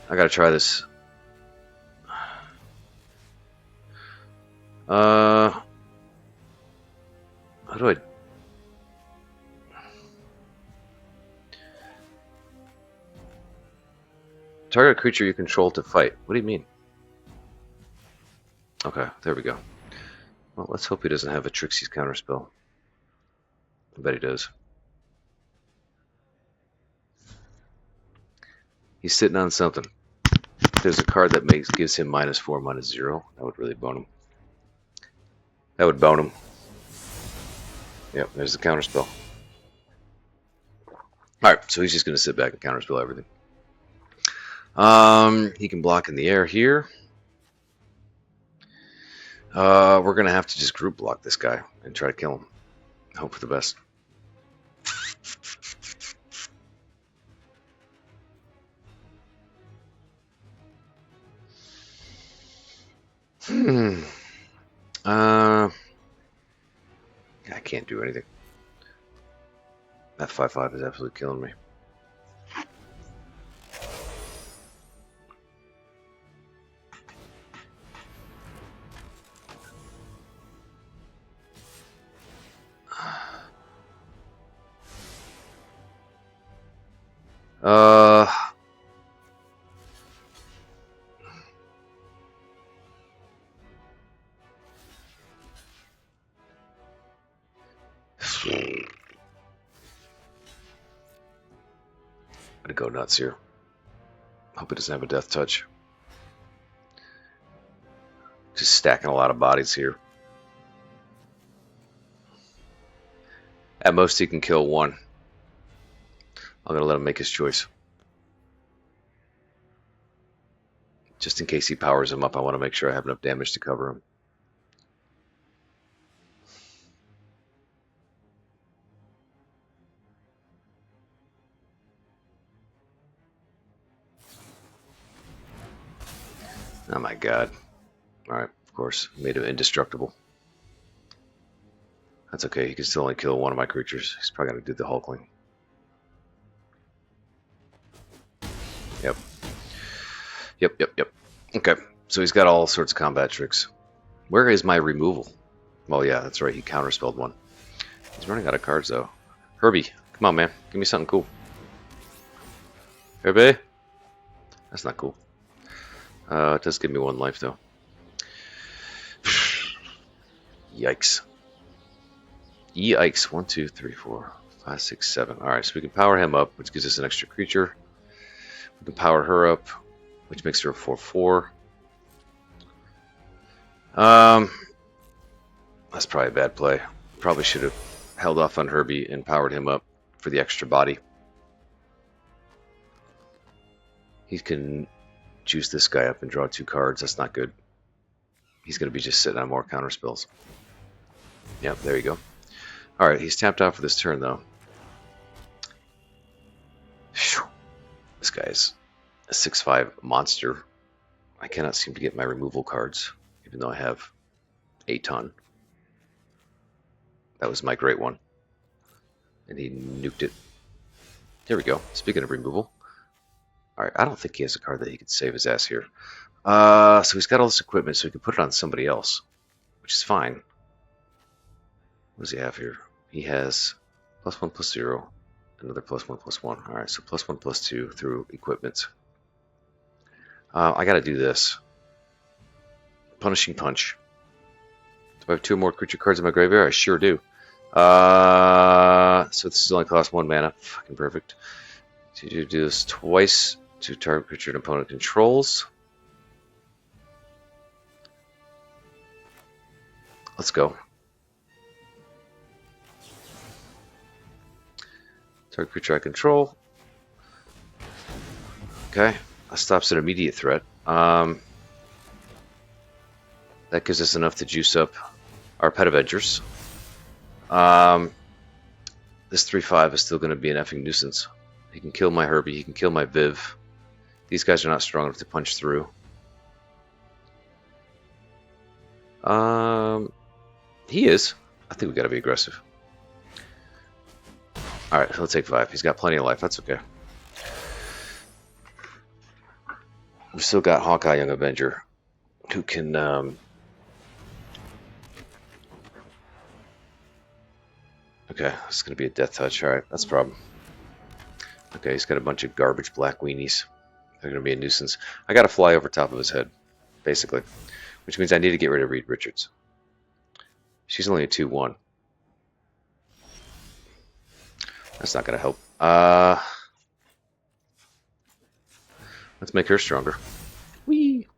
I gotta try this. How do I... Target creature you control to fight. What do you mean? Okay, there we go. Well, let's hope he doesn't have a Trixie's counterspell. I bet he does. He's sitting on something. If there's a card that gives him -4, -0, that would really bone him. That would bone him. Yep, there's the counterspell. Alright, so he's just going to sit back and counterspell everything. He can block in the air here. We're going to have to just group block this guy and try to kill him. Hope for the best. I can't do anything. That 5/5 is absolutely killing me. I'm gonna go nuts here. Hope it doesn't have a death touch. Just stacking a lot of bodies here. At most he can kill one. I'm gonna let him make his choice. Just in case he powers him up, I want to make sure I have enough damage to cover him. Oh my god. Alright, of course. Made him indestructible. That's okay, he can still only kill one of my creatures. He's probably gonna do the Hulkling. Yep. Yep. Okay, so he's got all sorts of combat tricks. Where is my removal? Well, yeah, that's right, he counterspelled one. He's running out of cards, though. Herbie, come on, man. Give me something cool. Herbie? That's not cool. It does give me 1 life, though. Yikes. Yikes. 1, 2, 3, 4, 5, 6, 7. Alright, so we can power him up, which gives us an extra creature. We can power her up, which makes her a 4/4. That's probably a bad play. Probably should have held off on Herbie and powered him up for the extra body. He can juice this guy up and draw 2 cards. That's not good. He's going to be just sitting on more counter spells. Yep, there you go. Alright, he's tapped out for this turn, though. Whew. This guy's a 6/5 monster. I cannot seem to get my removal cards, even though I have a ton. That was my great one. And he nuked it. There we go. Speaking of removal. Alright, I don't think he has a card that he could save his ass here. So he's got all this equipment, so he can put it on somebody else, which is fine. What does he have here? He has +1/+0, another +1/+1. Alright, so +1/+2 through equipment. I gotta do this. Punishing Punch. Do I have 2 more creature cards in my graveyard? I sure do. So this only costs 1 mana. Fucking perfect. So you do this twice to target creature an opponent controls. Let's go. Target creature I control. Okay, that stops an immediate threat. That gives us enough to juice up our Pet Avengers. This 3/5 is still going to be an effing nuisance. He can kill my Herbie, he can kill my Viv. These guys are not strong enough to punch through. He is. I think we got to be aggressive. Alright, he'll take 5. He's got plenty of life, that's okay. We've still got Hawkeye Young Avenger, who can... Okay, it's going to be a death touch. Alright, that's a problem. Okay, he's got a bunch of garbage black weenies. They're going to be a nuisance. I got to fly over top of his head, basically. Which means I need to get rid of Reed Richards. She's only a 2/1. That's not going to help. Let's make her stronger. Whee!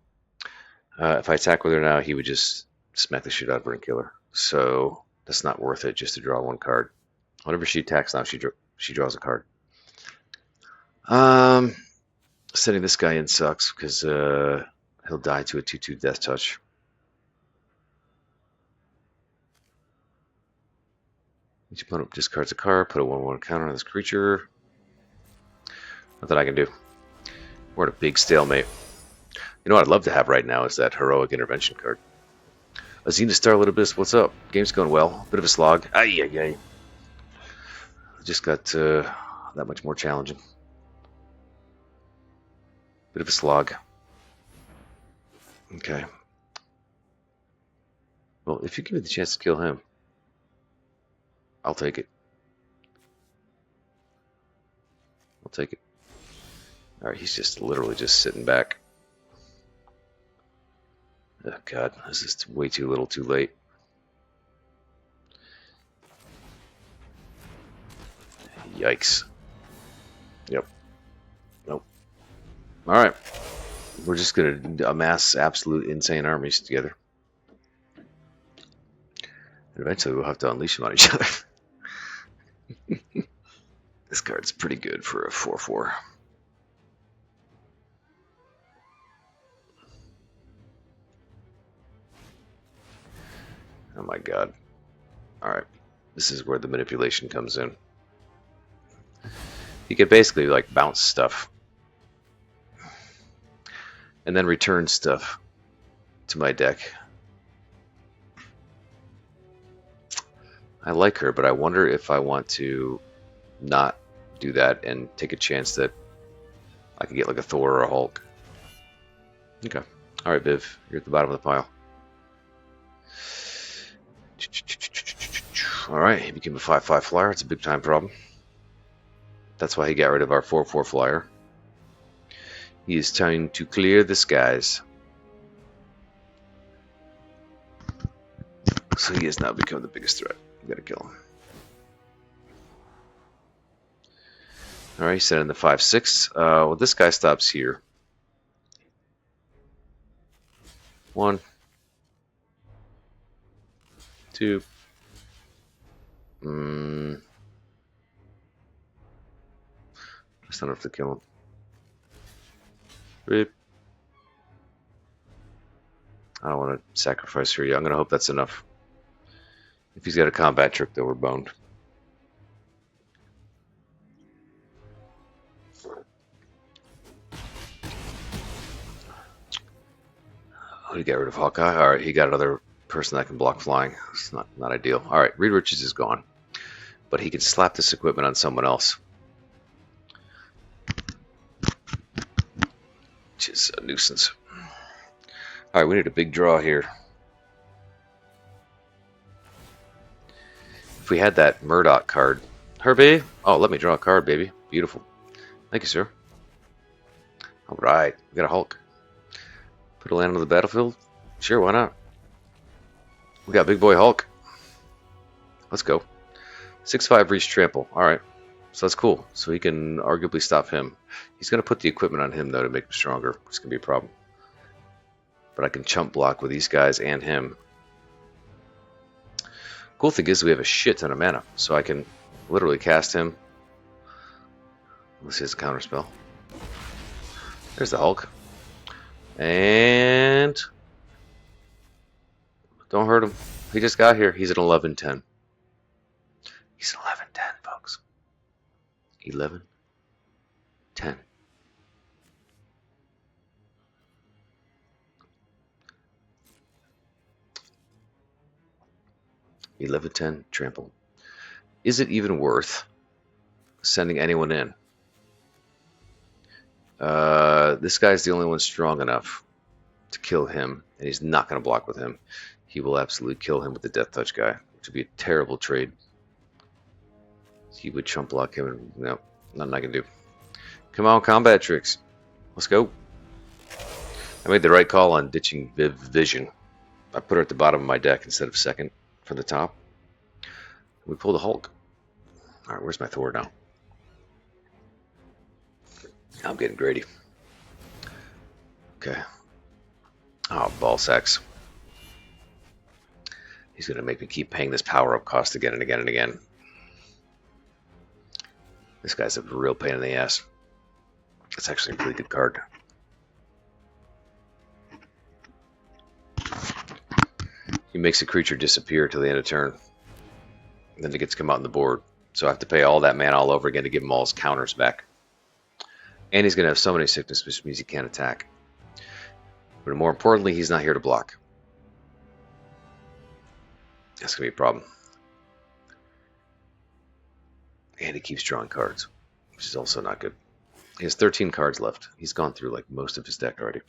If I attack with her now, he would just smack the shit out of her and kill her. So that's not worth it just to draw 1 card. Whenever she attacks now, she draws a card. Sending this guy in sucks because he'll die to a 2/2 death touch. Each opponent discards a card, put a 1/1 counter on this creature. Nothing I can do. We're in a big stalemate. You know what I'd love to have right now is that heroic intervention card. Azina Starlit Abyss, what's up? Game's going well. Bit of a slog. Ay, ay, ay. Just got that much more challenging. Bit of a slog. Okay. Well, if you give me the chance to kill him, I'll take it. I'll take it. Alright, he's just literally just sitting back. Oh god, this is way too little too late. Yikes. Yep. Nope. Alright. We're just going to amass absolute insane armies together. And eventually we'll have to unleash them on each other. This card's pretty good for a 4/4. Oh my god. Alright. This is where the manipulation comes in. You can basically like bounce stuff. And then return stuff to my deck. I like her, but I wonder if I want to not do that and take a chance that I could get like a Thor or a Hulk. Okay. Alright, Viv. You're at the bottom of the pile. Alright, he became a 5/5 flyer. It's a big time problem. That's why he got rid of our 4/4 flyer. He is trying to clear the skies. So he has now become the biggest threat. We gotta kill him. Alright, he set in the 5/6. Well, this guy stops here. 1, 2. That's not enough to kill him. 3. I don't want to sacrifice her yet. I'm going to hope that's enough. If he's got a combat trick, though, we're boned. Oh, he got rid of Hawkeye. All right, he got another person that can block flying. It's not ideal. All right, Reed Richards is gone, but he can slap this equipment on someone else, which is a nuisance. All right, we need a big draw here. If we had that Murdoch card, Herbie. Oh, let me draw a card, baby. Beautiful. Thank you, sir. All right, we got a Hulk. Put a land on the battlefield? Sure, why not? We got Big Boy Hulk. Let's go. 6/5 reach trample. Alright. So that's cool. So he can arguably stop him. He's going to put the equipment on him, though, to make him stronger. It's going to be a problem. But I can chump block with these guys and him. Cool thing is we have a shit ton of mana. So I can literally cast him. Unless he has a counter spell. There's the Hulk. And... don't hurt him. He just got here. He's at 11-10. He's 11-10, folks. 11-10. 11-10 trample. Is it even worth sending anyone in? This guy's the only one strong enough to kill him, and he's not going to block with him. He will absolutely kill him with the Death Touch guy, which would be a terrible trade. He would chump block him, and no, nothing I can do. Come on, combat tricks. Let's go. I made the right call on ditching Vision. I put her at the bottom of my deck instead of second from the top. We pulled the Hulk. Alright, where's my Thor now? I'm getting greedy. Okay. Oh, ball sacks. He's going to make me keep paying this power-up cost again and again and again. This guy's a real pain in the ass. That's actually a really good card. He makes a creature disappear till the end of turn. Then it gets to come out on the board. So I have to pay all that mana all over again to give him all his counters back. And he's going to have Summoning Sickness, which means he can't attack. But more importantly, he's not here to block. That's going to be a problem. And he keeps drawing cards, which is also not good. He has 13 cards left. He's gone through like most of his deck already.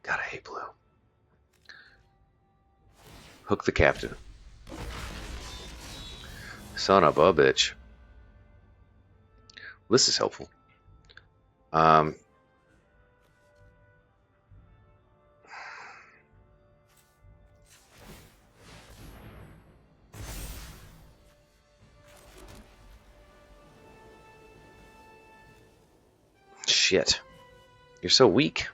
God, I hate blue. Hook the Captain. Son of a bitch. This is helpful. Shit. You're so weak.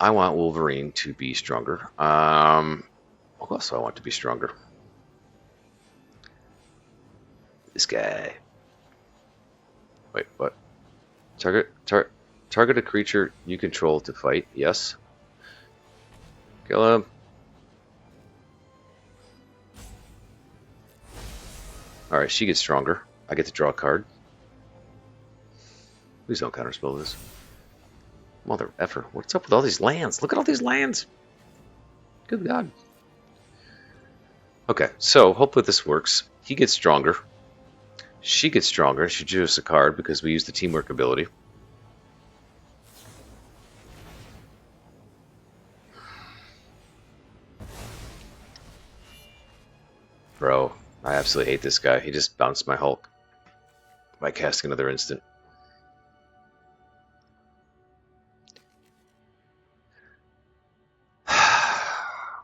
I want Wolverine to be stronger. What else do I want to be stronger? This guy. Wait, what? Target a creature you control to fight. Yes. Kill him. Alright, she gets stronger. I get to draw a card. Please don't counterspell this. Mother effer. What's up with all these lands? Look at all these lands. Good God. Okay, so hopefully this works. He gets stronger. She gets stronger. She drews a card because we use the teamwork ability. Bro, I absolutely hate this guy. He just bounced my Hulk by casting another instant.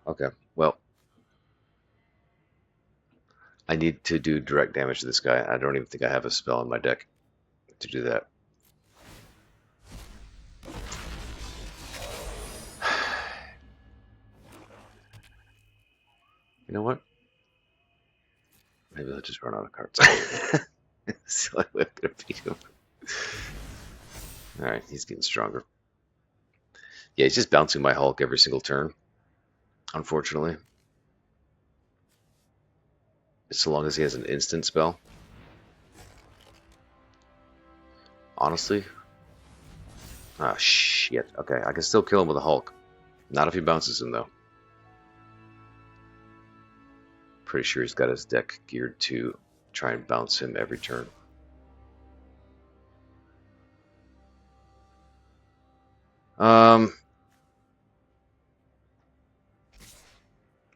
Okay, well, I need to do direct damage to this guy. I don't even think I have a spell in my deck to do that. You know what? Maybe I'll just run out of cards. That's the only way I'm going to beat him. Alright, he's getting stronger. Yeah, he's just bouncing my Hulk every single turn. Unfortunately. So long as he has an instant spell. Honestly. Ah, shit. Okay, I can still kill him with a Hulk. Not if he bounces him, though. Pretty sure he's got his deck geared to try and bounce him every turn.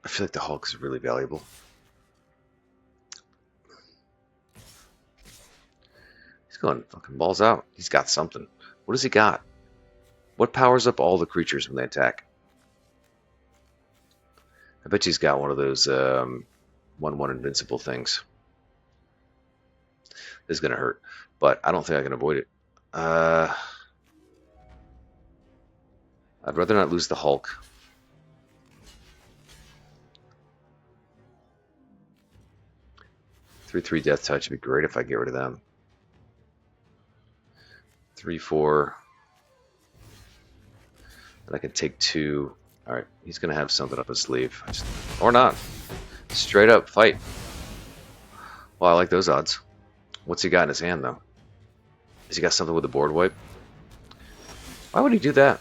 I feel like the Hulk is really valuable. He's going fucking balls out. He's got something. What does he got? What powers up all the creatures when they attack? I bet he's got one of those 1/1 invincible things. This is going to hurt, but I don't think I can avoid it. I'd rather not lose the Hulk. Three Death Touch would be great if I get rid of them. 3/4. And I can take 2. All right, he's gonna have something up his sleeve, or not. Straight up fight. Well, I like those odds. What's he got in his hand though? Has he got something with a board wipe? Why would he do that?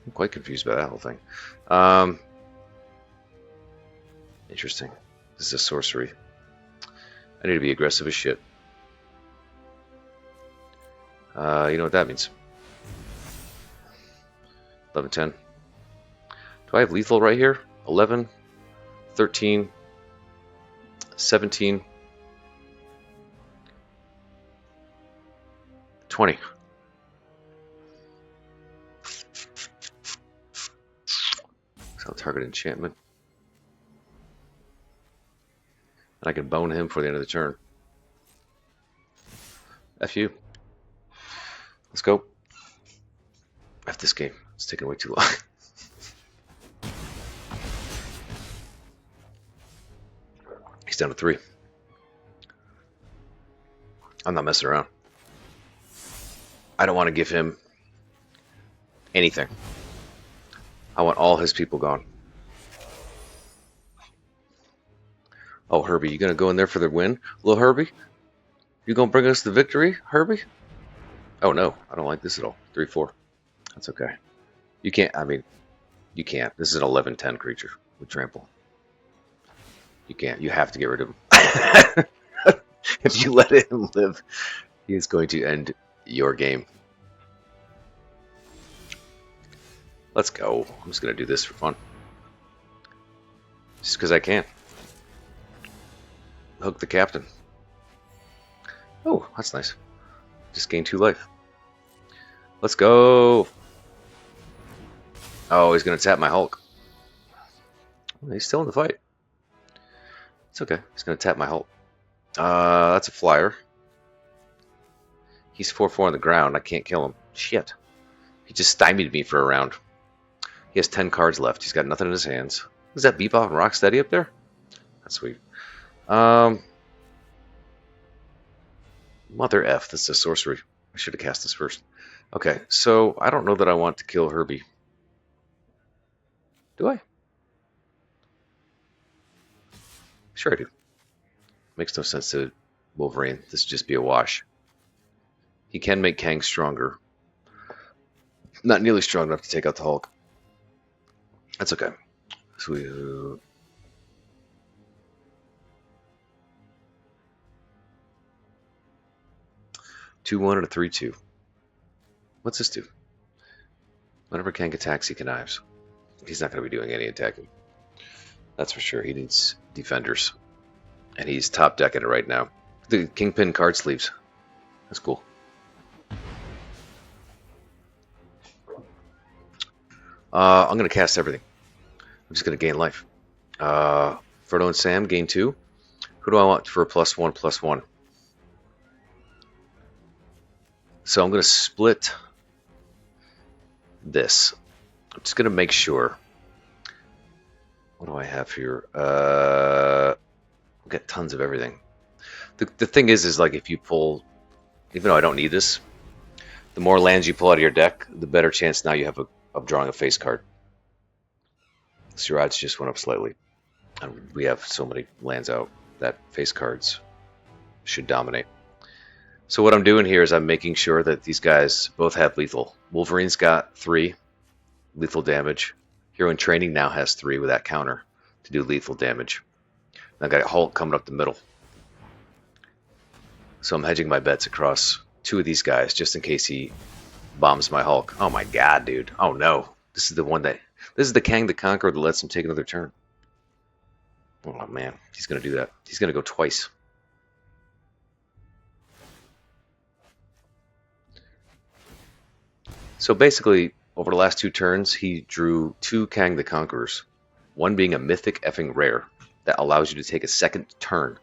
I'm quite confused by that whole thing. Interesting. This is a sorcery. I need to be aggressive as shit. You know what that means. 11, 10. Do I have lethal right here? 11, 13, 17, 20. So target enchantment. And I can bone him for the end of the turn. F you. Let's go. F this game. It's taking way too long. He's down to 3. I'm not messing around. I don't want to give him anything. I want all his people gone. Oh, Herbie, you gonna go in there for the win? Little Herbie? You gonna bring us the victory, Herbie? Oh no, I don't like this at all. 3/4. That's okay. You can't, I mean, you can't. This is an 11/10 creature with trample. You can't. You have to get rid of him. If you let him live, he is going to end your game. Let's go. I'm just going to do this for fun. Just because I can. Hook the captain. Oh, that's nice. Just gained 2 life. Let's go. Oh, he's going to tap my Hulk. He's still in the fight. It's okay. He's going to tap my Hulk. That's a flyer. He's 4/4 on the ground. I can't kill him. Shit. He just stymied me for a round. He has 10 cards left. He's got nothing in his hands. Is that Bebop and Rocksteady up there? That's sweet. Mother F. This is a sorcery. I should have cast this first. Okay, so I don't know that I want to kill Herbie. Do I? Sure I do. Makes no sense to Wolverine. This would just be a wash. He can make Kang stronger. Not nearly strong enough to take out the Hulk. That's okay. So we... 2/1 and a 3/2. What's this do? Whenever Kang attacks, he connives. He's not going to be doing any attacking. That's for sure. He needs defenders. And he's top decking it right now. The Kingpin card sleeves. That's cool. I'm going to cast everything. I'm just going to gain life. Frodo and Sam gain 2. Who do I want for a +1/+1? So I'm going to split this. I'm just going to make sure. What do I have here? I've got tons of everything. The thing is like if you pull, even though I don't need this, the more lands you pull out of your deck, the better chance now you have of drawing a face card. So your odds just went up slightly. And we have so many lands out that face cards should dominate. So what I'm doing here is I'm making sure that these guys both have lethal. Wolverine's got 3 lethal damage. Hero in Training now has 3 with that counter to do lethal damage. And I've got Hulk coming up the middle. So I'm hedging my bets across 2 of these guys just in case he bombs my Hulk. Oh my god, dude. Oh no. This is the one that... This is the Kang the Conqueror that lets him take another turn. Oh man. He's going to do that. He's going to go twice. So basically, over the last 2 turns, he drew 2 Kang the Conquerors. One being a mythic effing rare that allows you to take a second turn.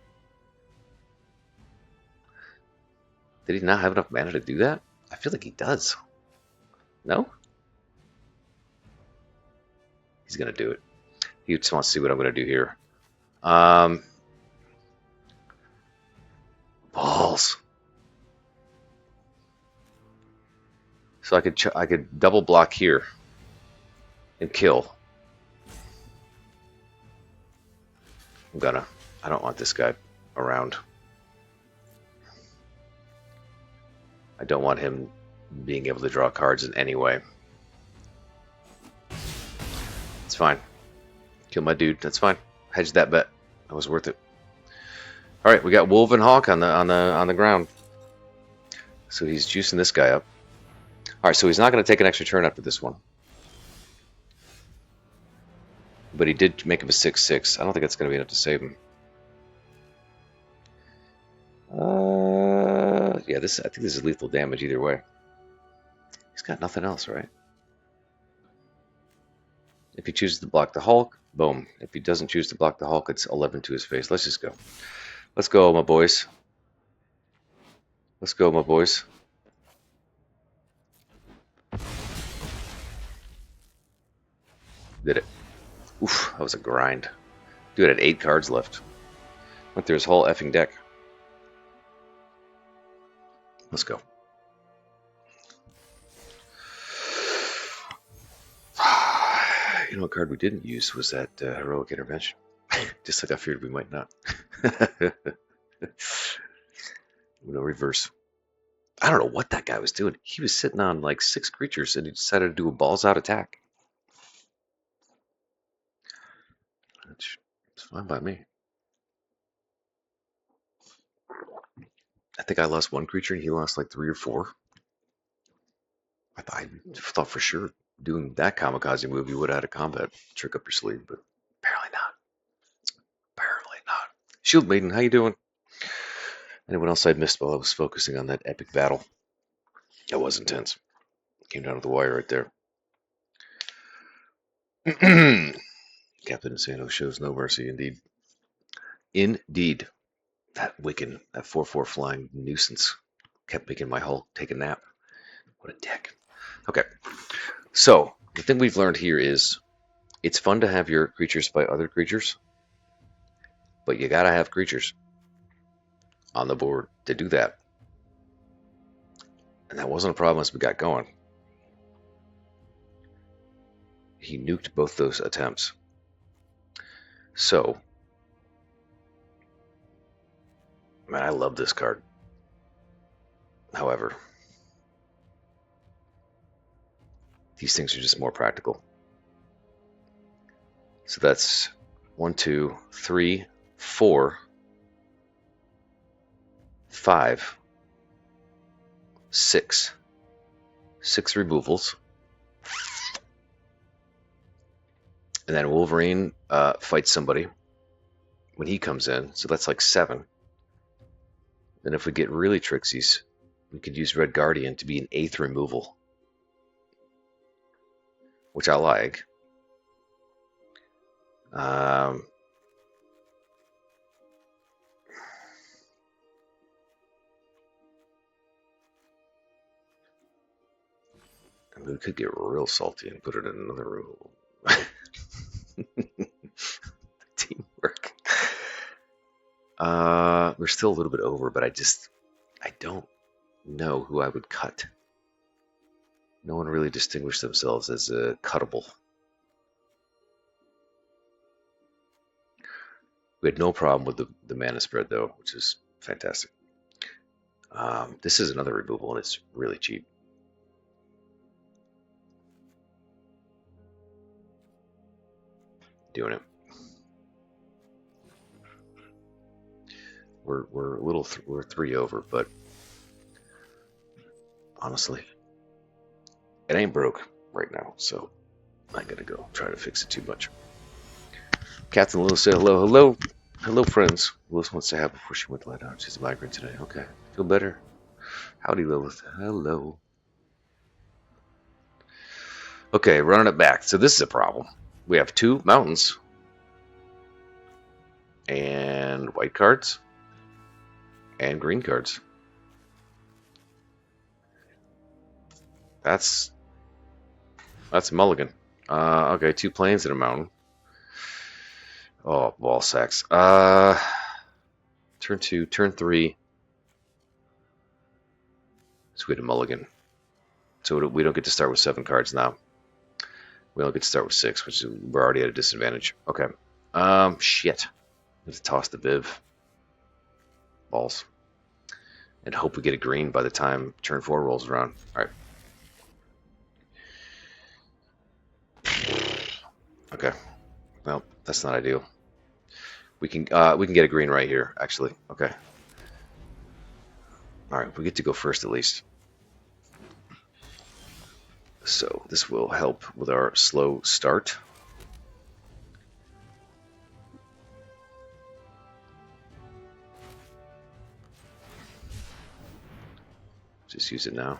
Did he not have enough mana to do that? I feel like he does. No? He's going to do it. He just wants to see what I'm going to do here. Balls. So I could double block here and kill. I don't want this guy around. I don't want him being able to draw cards in any way. It's fine. Kill my dude. That's fine. Hedge that bet. That was worth it. All right, we got Wolf and Hawk on the ground. So he's juicing this guy up. All right, so he's not going to take an extra turn after this one. But he did make him a 6/6. I don't think that's going to be enough to save him. Yeah, I think this is lethal damage either way. He's got nothing else, right? If he chooses to block the Hulk, boom. If he doesn't choose to block the Hulk, it's 11 to his face. Let's just go. Let's go, my boys. Let's go, my boys. Did it. Oof, that was a grind. Dude had 8 cards left. Went through his whole effing deck. Let's go. You know what card we didn't use was that Heroic Intervention. Just like I feared we might not. No reverse. I don't know what that guy was doing. He was sitting on like 6 creatures and he decided to do a balls out attack. It's fine by me. I think I lost 1 creature and he lost like 3 or 4. I thought for sure doing that kamikaze move you would have had a combat trick up your sleeve, but apparently not. Apparently not. Shield Maiden, how you doing? Anyone else I missed while I was focusing on that epic battle? That was intense. Came down to the wire right there. Captain Insano shows no mercy, indeed. Indeed. That Wiccan, that 4/4 flying nuisance, kept making my Hulk take a nap. What a dick. Okay, so the thing we've learned here is it's fun to have your creatures fight other creatures, but you gotta have creatures on the board to do that. And that wasn't a problem as we got going. He nuked both those attempts. So, man, I love this card. However, these things are just more practical. So that's 1, 2, 3, 4, 5, 6. 6 removals. And then Wolverine fights somebody when he comes in. So that's like 7. Then if we get really trixies, we could use Red Guardian to be an 8th removal, which I like. I mean, we could get real salty and put it in another room. Teamwork. We're still a little bit over, but I don't know who I would cut. No one really distinguished themselves as a cuttable. We had no problem with the mana spread, though, which is fantastic. This is another removal, and it's really cheap. Doing it. We're a little we're 3 over, but honestly, it ain't broke right now, so I'm not gonna go try to fix it too much. Captain Lewis said hello, hello, hello, friends. Lewis wants to have before she went to lie down. She's a migraine today. Okay, feel better. Howdy, Lilith. Hello. Okay, running it back. So this is a problem. We have 2 mountains. And white cards. And green cards. That's mulligan. Okay, 2 plains and a mountain. Oh, ball sacks. Turn 2, turn 3. So we had a mulligan. So we don't get to start with 7 cards now. We only get to start with 6, which is, we're already at a disadvantage. Okay. Shit. Let's toss the Viv. Balls. And hope we get a green by the time turn 4 rolls around. Alright. Okay. Well, that's not ideal. We can get a green right here, actually. Okay. Alright, we get to go first at least. So this will help with our slow start. Just use it now.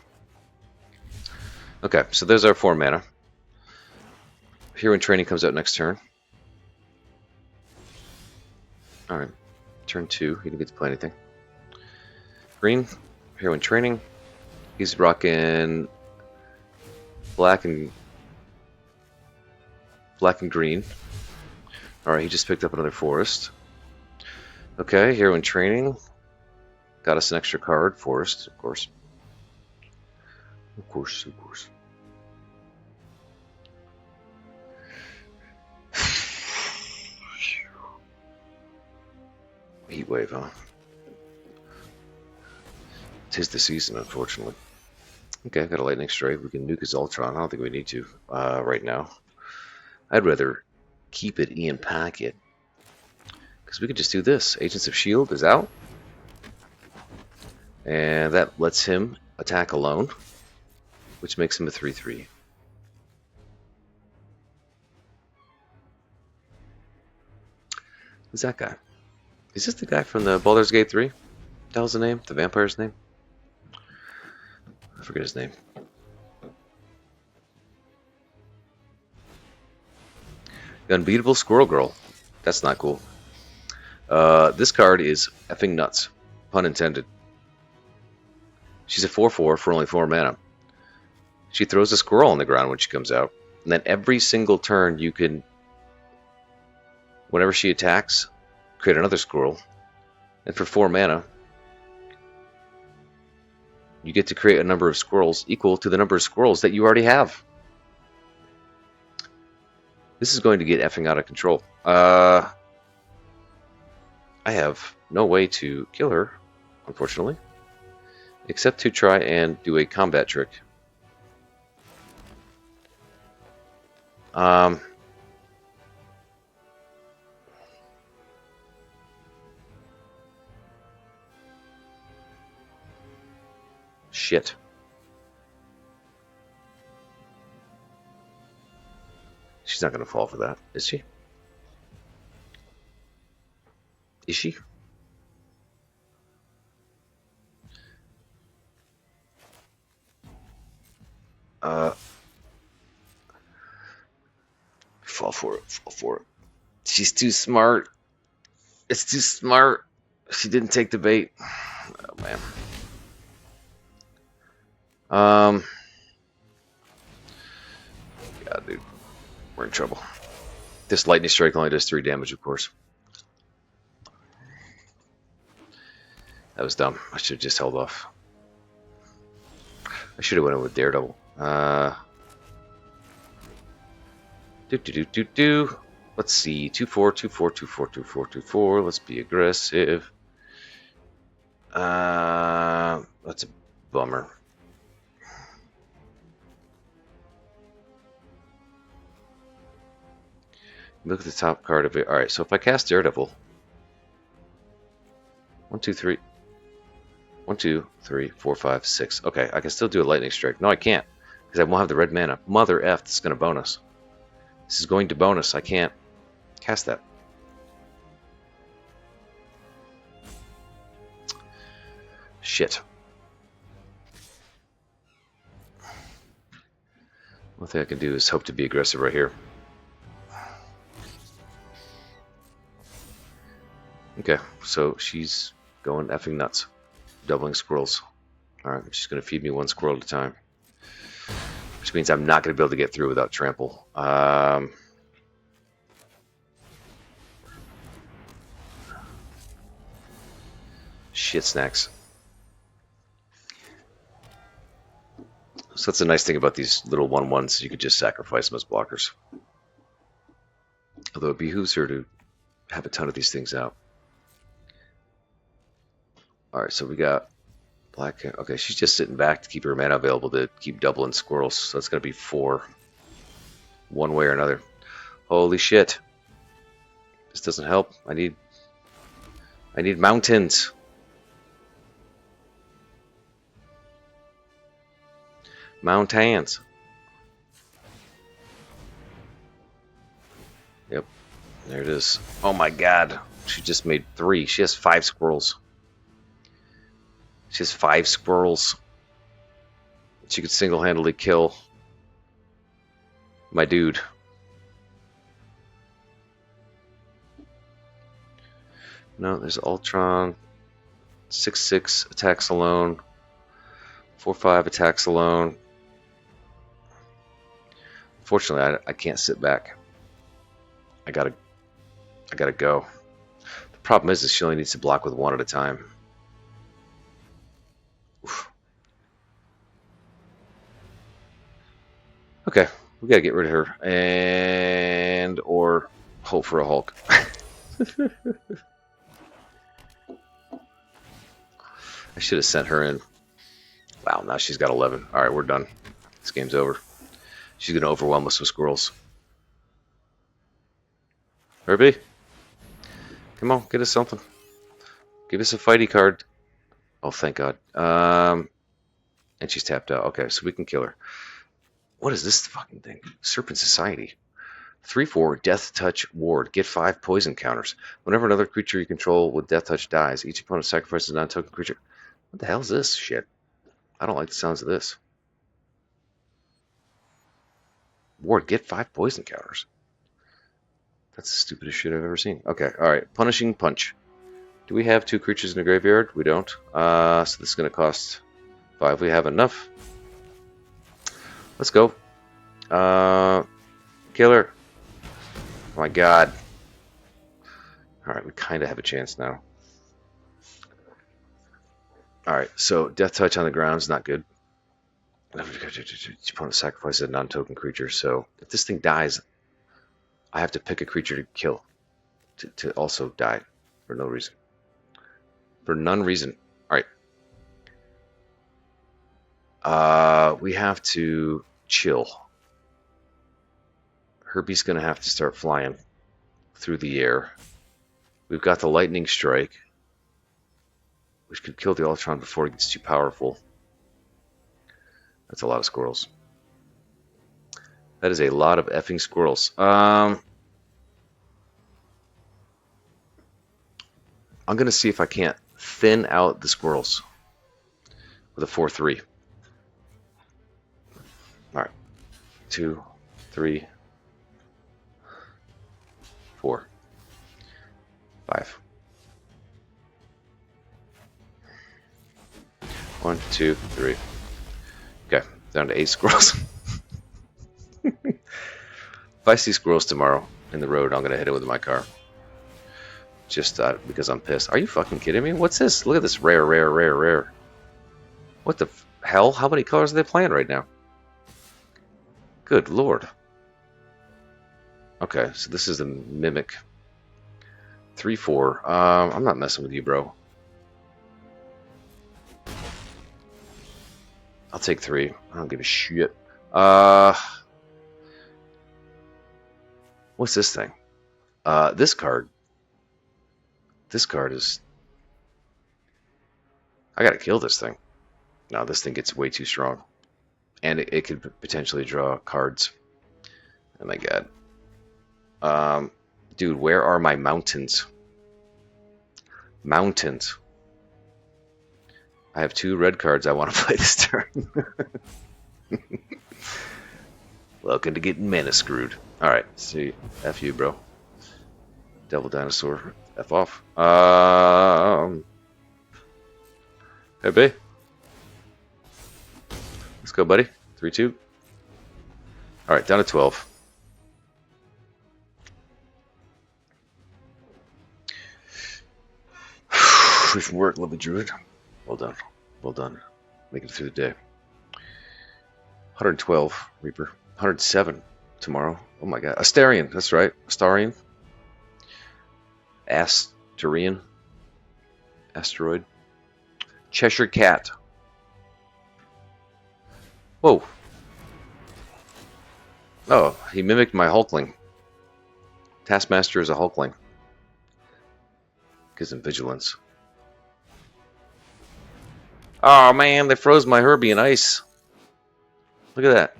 Okay, so there's our 4 mana. Hero in Training comes out next turn. Alright, turn 2, he didn't get to play anything. Green, Hero in Training. He's rocking black and green. Alright, he just picked up another forest. Okay, Hero in Training. Got us an extra card, forest, of course. Of course, of course. Heat wave, huh? 'Tis the season, unfortunately. Okay, got a lightning strike. We can nuke his Ultron. I don't think we need to right now. I'd rather keep it in packet. Because we could just do this. Agents of S.H.I.E.L.D. is out. And that lets him attack alone. Which makes him a 3/3. Who's that guy? Is this the guy from the Baldur's Gate 3? What the hell's the name? The vampire's name? I forget his name. The Unbeatable Squirrel Girl. That's not cool. This card is effing nuts. Pun intended. She's a 4/4 for only 4 mana. She throws a squirrel on the ground when she comes out. And then every single turn you can, whenever she attacks, create another squirrel. And for 4 mana, you get to create a number of squirrels equal to the number of squirrels that you already have. This is going to get effing out of control. I have no way to kill her, unfortunately, except to try and do a combat trick. Shit. She's not going to fall for that, is she? Is she? Fall for it. Fall for it. She's too smart. It's too smart. She didn't take the bait. Oh, man. Yeah, dude. We're in trouble. This lightning strike only does 3 damage, of course. That was dumb. I should have just held off. I should have went in with Daredevil. Let's see. 2/4, 2/4, 2/4, 2/4, 2/4. Let's be aggressive. That's a bummer. Look at the top card of it. Alright, so if I cast Daredevil. 1, 2, 3. 1, 2, 3, 4, 5, 6. Okay, I can still do a lightning strike. No, I can't. Because I won't have the red mana. Mother F, this is going to bonus. This is going to bonus. I can't cast that. Shit. One thing I can do is hope to be aggressive right here. Okay, so she's going effing nuts. Doubling squirrels. Alright, she's going to feed me one squirrel at a time. Which means I'm not going to be able to get through without trample. Shit snacks. So that's the nice thing about these little 1/1s. You could just sacrifice them as blockers. Although it behooves her to have a ton of these things out. Alright, so we got black. Okay, she's just sitting back to keep her mana available to keep doubling squirrels. So that's going to be 4. One way or another. Holy shit. This doesn't help. I need mountains. Mountains. Yep. There it is. Oh my god. She just made 3. She has 5 squirrels. She has 5 squirrels. She could single-handedly kill my dude. No, there's Ultron. 6/6 attacks alone. 4/5 attacks alone. Fortunately, I can't sit back. I gotta go. The problem is she only needs to block with 1 at a time. Oof. Okay, we gotta get rid of her and or hope for a Hulk. I should have sent her in. Wow, now she's got 11. All right, we're done. This game's over. She's gonna overwhelm us with squirrels. Herbie, come on, get us something. Give us a fighty card. Oh, thank God. And she's tapped out. Okay, so we can kill her. What is this fucking thing? Serpent Society. 3/4 Death Touch Ward. Get 5 poison counters. Whenever another creature you control with Death Touch dies, each opponent sacrifices a non-token creature. What the hell is this shit? I don't like the sounds of this. Ward, get 5 poison counters. That's the stupidest shit I've ever seen. Okay, alright. Punishing Punch. Do we have 2 creatures in the graveyard? We don't. So this is going to cost 5. We have enough. Let's go. Killer. Oh my god. Alright, we kind of have a chance now. Alright, so Death Touch on the ground is not good. Each opponent sacrifices a non-token creature, so if this thing dies, I have to pick a creature to kill. To also die. For no reason. For none reason. Alright. We have to chill. Herbie's going to have to start flying through the air. We've got the Lightning Strike, which could kill the Ultron before it gets too powerful. That's a lot of squirrels. That is a lot of effing squirrels. I'm going to see if I can't thin out the squirrels with a 4/3. Alright. 2, 3, 4, 5. 1, 2, 3. Okay, down to 8 squirrels. If I see squirrels tomorrow in the road, I'm going to hit it with my car. Just because I'm pissed. Are you fucking kidding me? What's this? Look at this. Rare, rare, rare, rare. What the hell? How many colors are they playing right now? Good lord. Okay, so this is the Mimic. 3/4. I'm not messing with you, bro. I'll take 3. I don't give a shit. What's this thing? This card. This card is... I gotta kill this thing. No, this thing gets way too strong. And it could potentially draw cards. Oh my god. Dude, where are my mountains? Mountains. I have 2 red cards I want to play this turn. Welcome to getting mana screwed. Alright, see. F you, bro. Devil Dinosaur. F off. Hey, B. Let's go, buddy. 3-2. Alright, down to 12. Free from work, lovely druid. Well done. Well done. Making it through the day. 112, Reaper. 107 tomorrow. Oh my god. Astarian, that's right. Astarian. Astarian. Asteroid. Cheshire Cat. Whoa. Oh, he mimicked my Hulkling. Taskmaster is a Hulkling. Gives him vigilance. Oh man, they froze my Herbie in ice. Look at that.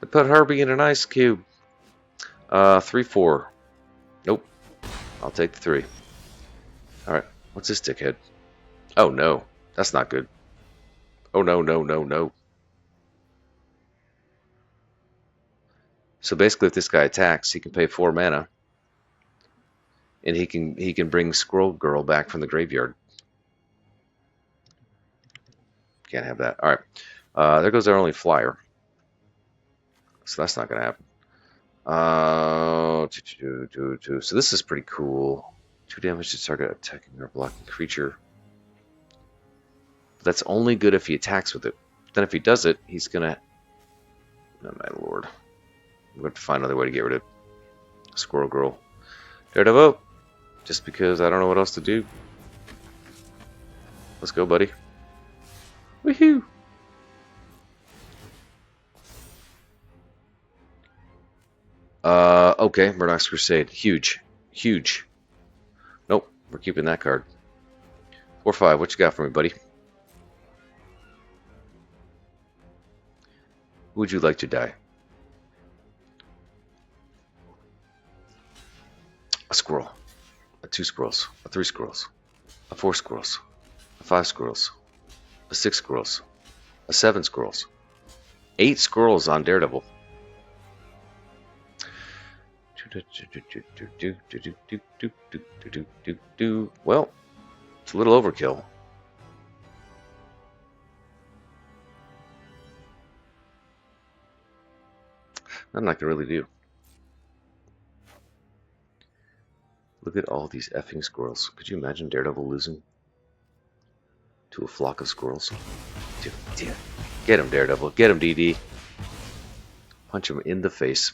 They put Herbie in an ice cube. 3-4. Nope. I'll take the 3. Alright, what's this dickhead? Oh no, that's not good. Oh no, no, no, no. So basically if this guy attacks, he can pay 4 mana. And he can bring Squirrel Girl back from the graveyard. Can't have that. Alright. There goes our only flyer. So that's not going to happen. So this is pretty cool. 2 damage to target attacking or blocking creature. But that's only good if he attacks with it. Then if he does it, he's going to... Oh my lord. I'm going to find another way to get rid of Squirrel Girl. Daredevil! Just because I don't know what else to do. Let's go, buddy. Woohoo! Okay, Murdoch's Crusade. Huge. Huge. Nope, we're keeping that card. 4-5, what you got for me, buddy? Who would you like to die? A squirrel. 2 squirrels. 3 squirrels. 4 squirrels. 5 squirrels. 6 squirrels. 7 squirrels. 8 squirrels on Daredevil. Well, it's a little overkill. Nothing I can really do. Look at all these effing squirrels. Could you imagine Daredevil losing to a flock of squirrels? Dude. Get him, Daredevil. Get him, DD. Punch him in the face.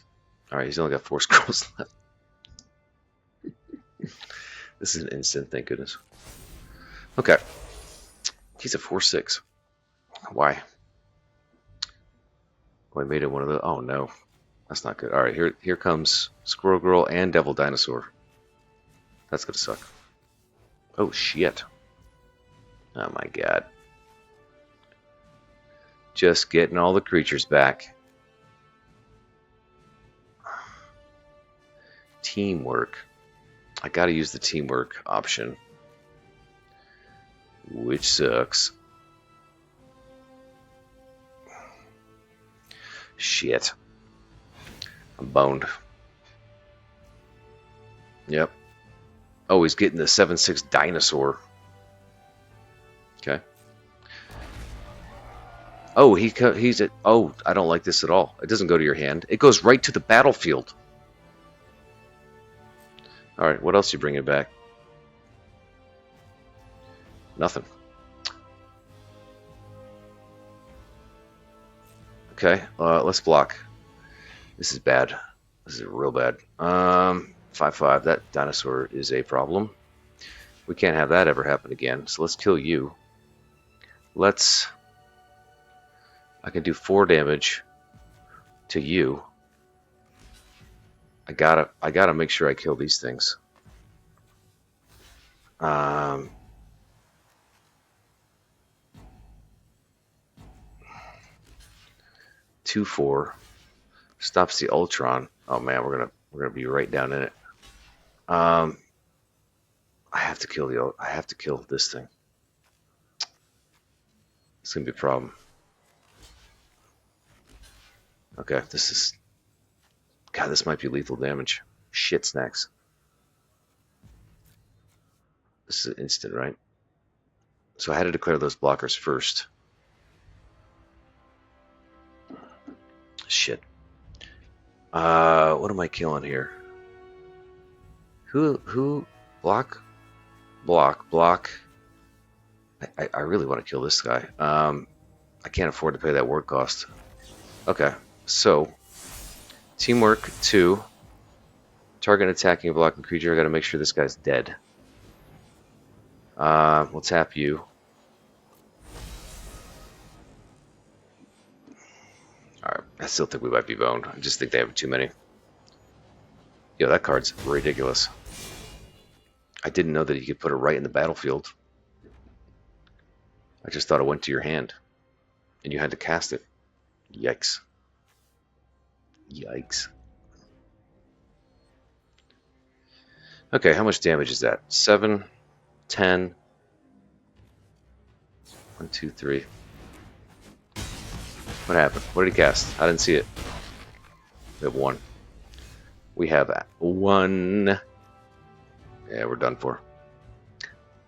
Alright, he's only got 4 squirrels left. This is an instant, thank goodness. Okay. He's a 4-6. Why? Oh, I made it one of the... Oh, no. That's not good. Alright, here comes Squirrel Girl and Devil Dinosaur. That's gonna suck. Oh, shit. Oh, my god. Just getting all the creatures back. Teamwork. I gotta use the teamwork option. Which sucks. Shit. I'm boned. Yep. Oh, he's getting the 7-6 dinosaur. Okay. Oh, he's at... Oh, I don't like this at all. It doesn't go to your hand. It goes right to the battlefield. Alright, what else are you bringing back? Nothing. Okay, let's block. This is bad. This is real bad. 5-5. That dinosaur is a problem. We can't have that ever happen again. So let's kill you. I can do 4 damage to you. I gotta make sure I kill these things. 2-4 stops the Ultron. Oh man, we're gonna be right down in it. I have to kill this thing. It's gonna be a problem. Okay, this is... God, this might be lethal damage. Shit snacks. This is instant, right? So I had to declare those blockers first. Shit. What am I killing here? Who? Block? Block. I really want to kill this guy. I can't afford to pay that ward cost. Okay, so teamwork 2. Target attacking a blocking creature. I gotta make sure this guy's dead. We'll tap you. Alright, I still think we might be boned. I just think they have too many. Yo, that card's ridiculous. I didn't know that you could put it right in the battlefield. I just thought it went to your hand. And you had to cast it. Yikes. Yikes. Okay, how much damage is that? 7, 10. 1, 2, 3. What happened? What did he cast? I didn't see it. We have 1. We have 1. Yeah, we're done for.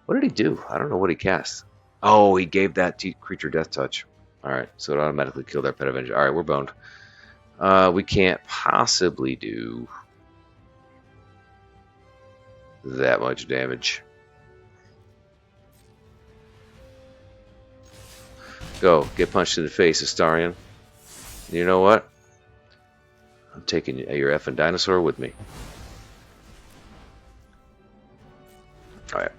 What did he do? I don't know what he cast. Oh, he gave that creature death touch. Alright, so it automatically killed our Pet Avenger. Alright, we're boned. We can't possibly do that much damage. Go, get punched in the face, Astarion. And you know what? I'm taking your effing dinosaur with me. Alright.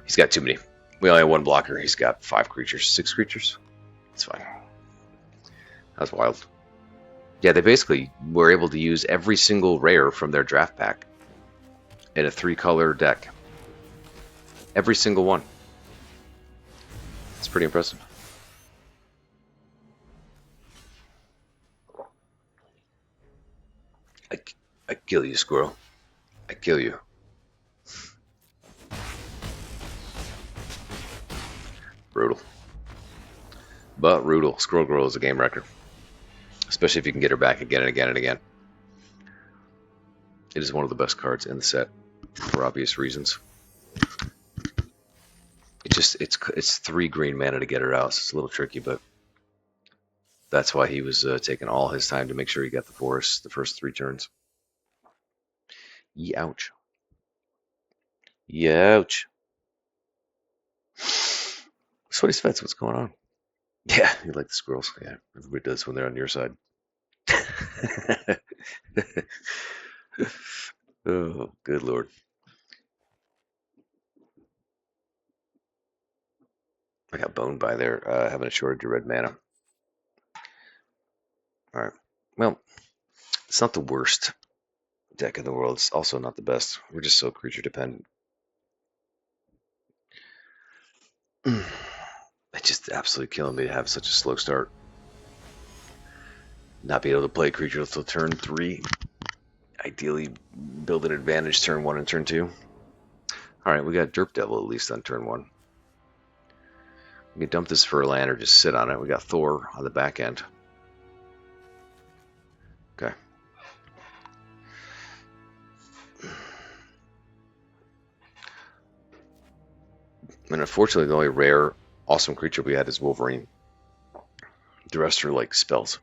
He's got too many. We only have 1 blocker. He's got 5 creatures. 6 creatures? It's fine. That's wild. Yeah, they basically were able to use every single rare from their draft pack in a 3-color deck. Every single one. It's pretty impressive. I kill you, squirrel. I kill you. Brutal. But brutal. Squirrel Girl is a game wrecker. Especially if you can get her back again and again and again. It is one of the best cards in the set, for obvious reasons. It's 3 green mana to get her out, so it's a little tricky, but that's why he was taking all his time to make sure he got the forest the first 3 turns. Ouch. Ouch. Sweaty Svets, what's going on? Yeah, you like the squirrels. Yeah, everybody does when they're on your side. Oh, good lord. I got boned by there, having a shortage of red mana. Alright. Well, it's not the worst deck in the world. It's also not the best. We're just so creature dependent. It's just absolutely killing me to have such a slow start. Not be able to play a creature until turn 3. Ideally, build an advantage turn 1 and turn 2. Alright, we got Derp Devil at least on turn 1. We can dump this for a land or just sit on it. We got Thor on the back end. Okay. And unfortunately, the only rare, awesome creature we had is Wolverine. The rest are like spells.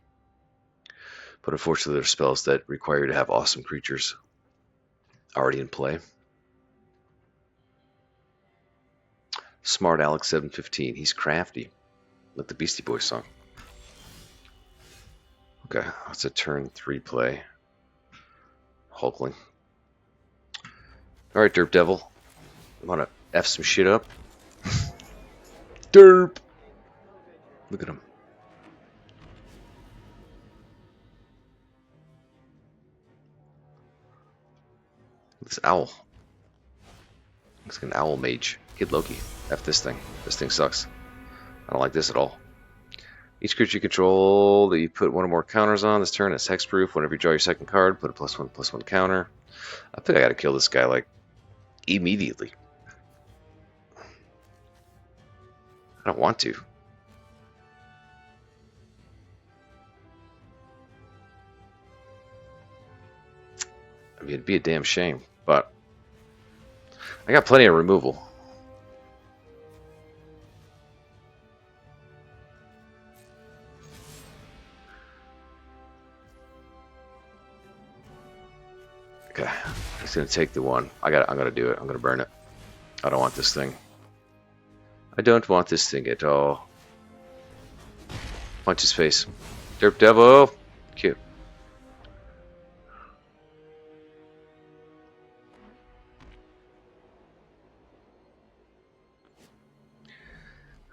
But unfortunately, they're spells that require you to have awesome creatures already in play. Smart Alex 715. He's crafty. Like the Beastie Boys song. Okay, that's a turn 3 play. Hulkling. Alright, Derp Devil. I want to F some shit up. Derp! Look at him. This owl. Looks like an owl mage. Kid Loki. F this thing. This thing sucks. I don't like this at all. Each creature you control that you put 1 or more counters on this turn is hexproof. Whenever you draw your second card, put a +1/+1 counter. I think I gotta kill this guy like immediately. I don't want to. I mean, it'd be a damn shame, but I got plenty of removal. Okay, he's gonna take the one. I'm gonna do it. I'm gonna burn it. I don't want this thing. I don't want this thing at all. Punch his face. Derp Devil! Cute.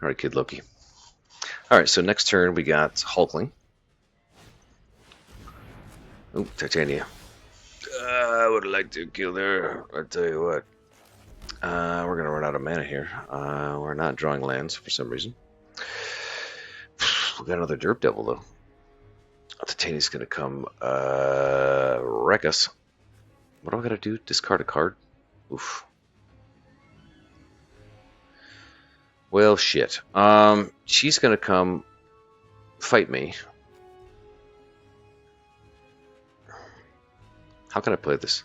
Alright, Kid Loki. Alright, so next turn we got Hulkling. Oh, Titania. I would like to kill her. I'll tell you what. We're gonna run out of mana here. We're not drawing lands for some reason. We got another Derp Devil though. Titania's gonna come wreck us. What do I gotta do? Discard a card? Oof. Well, shit. She's gonna come fight me. How can I play this?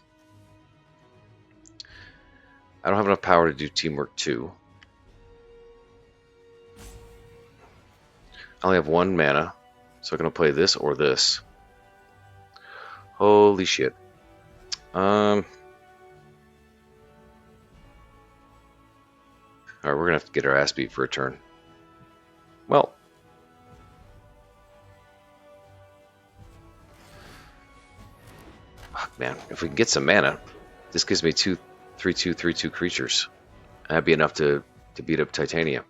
I don't have enough power to do Teamwork 2. I only have 1 mana, so I'm gonna play this or this. Holy shit. Alright, we're gonna have to get our ass beat for a turn. Well. Fuck, man. If we can get some mana, this gives me 2 3/2 3/2 creatures. That'd be enough to beat up Titania.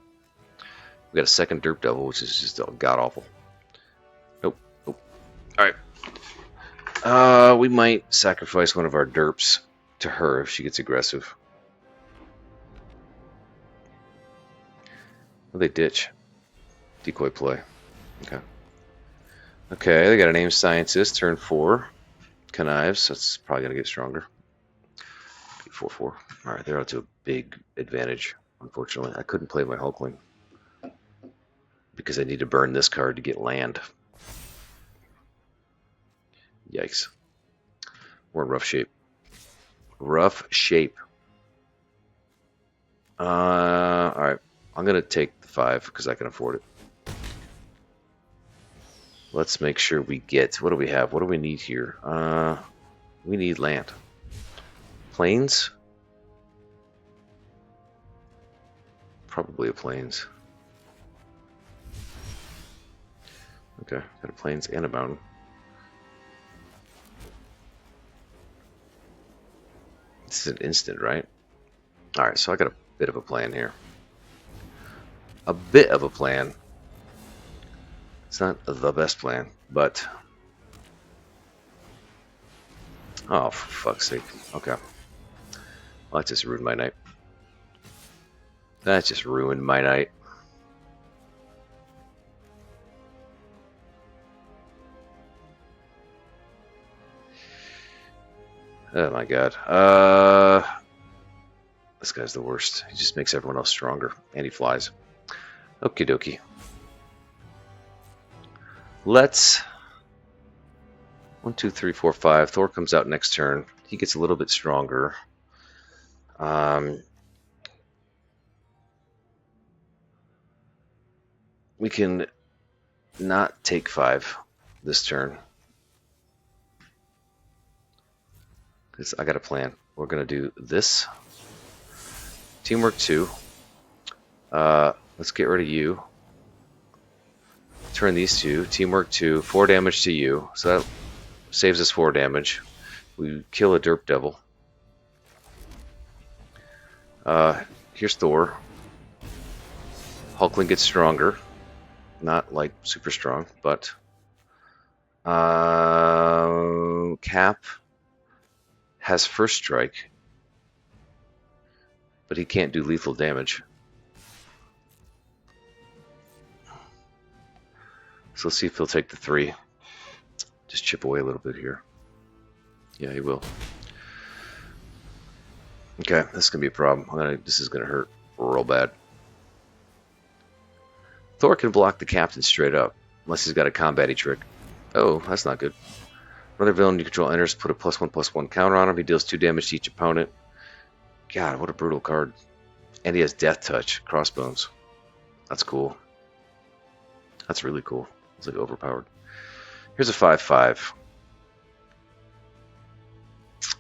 We got a second Derp Devil, which is just god awful. Nope. Nope. Alright. We might sacrifice one of our derps to her if she gets aggressive. Well, they ditch. Decoy play. Okay. Okay, they got an aim scientist, turn 4. Connives, that's probably gonna get stronger. 4/4. Alright, they're out to a big advantage, unfortunately. I couldn't play my Hulkling because I need to burn this card to get land. Yikes. We're in rough shape. Rough shape. Alright. I'm going to take the 5 because I can afford it. Let's make sure we get... What do we have? What do we need here? We need land. Plains? Probably a plains. Okay, got a plains and a mountain. This is an instant, right? Alright, so I got a bit of a plan here. A bit of a plan. It's not the best plan, but... Oh, for fuck's sake. Okay. Well, that just ruined my night. That just ruined my night. Oh my god. This guy's the worst. He just makes everyone else stronger. And he flies. Okie dokie. Let's... 1, 2, 3, 4, 5. Thor comes out next turn. He gets a little bit stronger. We can not take 5 this turn. Because I got a plan. We're going to do this. Teamwork 2. Let's get rid of you. Turn these 2. Teamwork 2. 4 damage to you. So that saves us 4 damage. We kill a Derp Devil. Here's Thor. Hulkling gets stronger. Not like super strong, but Cap has first strike, but he can't do lethal damage. So let's see if he'll take the 3. Just chip away a little bit here. Yeah, he will. Okay, this is gonna be a problem. This is gonna hurt real bad. Thor can block the captain straight up, unless he's got a combat-y trick. Oh, that's not good. Another villain you control enters, put a +1/+1 counter on him. He deals 2 damage to each opponent. God, what a brutal card. And he has Death Touch, Crossbones. That's cool. That's really cool. It's like overpowered. Here's a 5/5.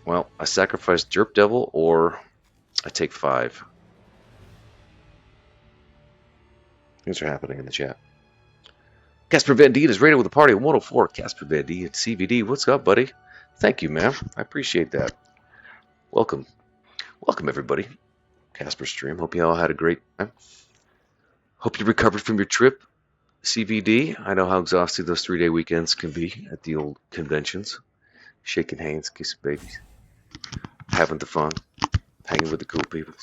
Well, I sacrifice Derp Devil or I take 5. Things are happening in the chat. Casper Van Dien is rated with a party of 104. Casper Van Dien, CVD, what's up, buddy? Thank you, man. I appreciate that. Welcome. Welcome, everybody. Casper stream. Hope you all had a great time. Hope you recovered from your trip, CVD. I know how exhausting those 3-day weekends can be at the old conventions. Shaking hands, kissing babies, having the fun, hanging with the cool people.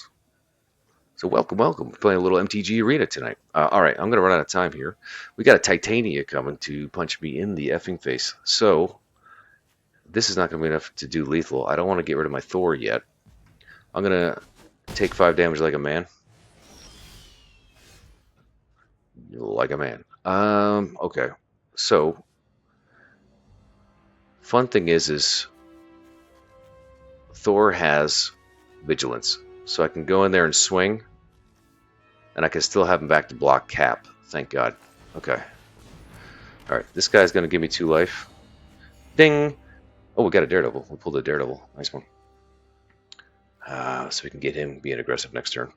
So welcome, welcome. We're playing a little MTG Arena tonight. All right, I'm going to run out of time here. We got a Titania coming to punch me in the effing face. So this is not going to be enough to do lethal. I don't want to get rid of my Thor yet. I'm going to take 5 damage like a man. Like a man. Okay. So fun thing is Thor has vigilance. So I can go in there and swing, and I can still have him back to block Cap. Thank God. Okay. Alright, this guy's going to give me 2 life. Ding! Oh, we got a Daredevil. We pulled a Daredevil. Nice one. So we can get him being aggressive next turn.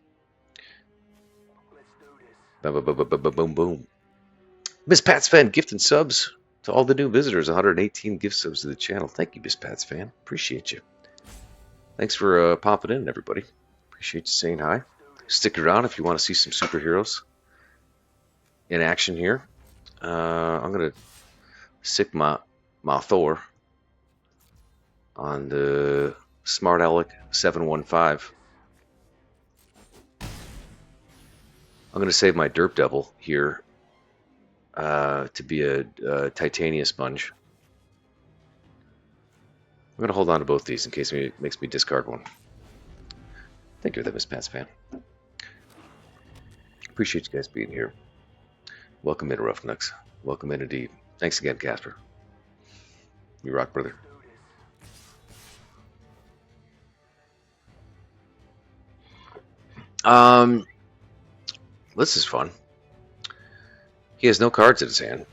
Boom, boom, boom, boom, boom, boom, boom. Miss Pat's Fan gifting subs to all the new visitors. 118 gift subs to the channel. Thank you, Miss Pat's Fan. Appreciate you. Thanks for popping in, everybody. Appreciate you saying hi. Stick around if you want to see some superheroes in action here. I'm going to stick my Thor on the Smart Aleck 715. I'm going to save my Derp Devil here to be a Titania Sponge. I'm going to hold on to both these in case it makes me discard one. Thank you for that, Miss Pat's Fan. Appreciate you guys being here. Welcome in, Roughnecks. Welcome in indeed. Thanks again, Casper. You rock, brother. This is fun. He has no cards in his hand,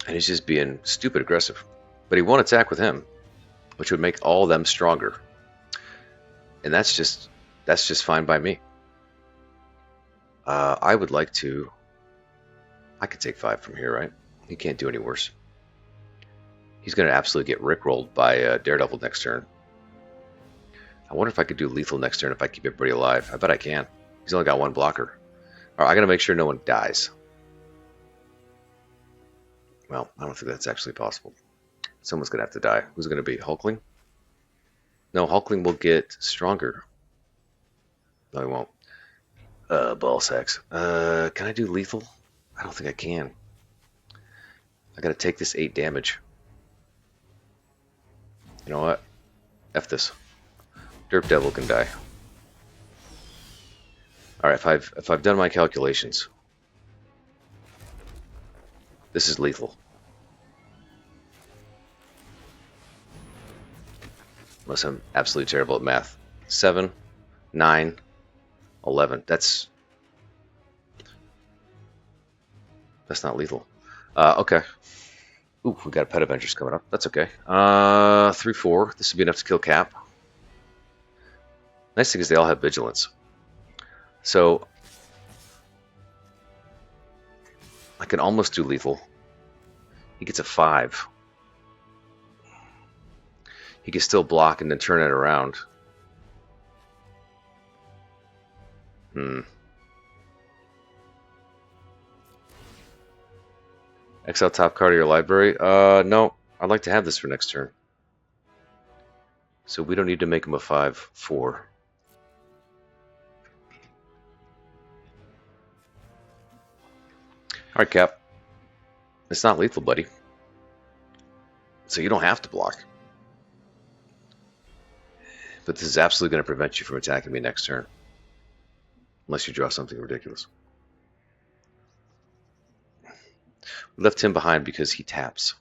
and he's just being stupid aggressive. But he won't attack with him, which would make all of them stronger. And that's just fine by me. I would like to... I could take 5 from here, right? He can't do any worse. He's going to absolutely get rickrolled by Daredevil next turn. I wonder if I could do lethal next turn if I keep everybody alive. I bet I can. He's only got 1 blocker. All right, I got to make sure no one dies. Well, I don't think that's actually possible. Someone's going to have to die. Who's it going to be? Hulkling? No, Hulkling will get stronger. No, he won't. Ball sacks. Can I do lethal? I don't think I can. I gotta take this 8 damage. You know what? F this. Derp Devil can die. Alright, if I've done my calculations, this is lethal. Unless I'm absolutely terrible at math. 7, 9, 11. That's not lethal. Okay. Ooh, we got a Pet Avengers coming up. That's okay. 3, 4. This would be enough to kill Cap. Nice thing is they all have vigilance. So I can almost do lethal. He gets a 5. He can still block and then turn it around. Exile top card of your library? No. I'd like to have this for next turn. So we don't need to make him a 5/4. Alright, Cap. It's not lethal, buddy. So you don't have to block. But this is absolutely going to prevent you from attacking me next turn. Unless you draw something ridiculous. We left him behind because he taps.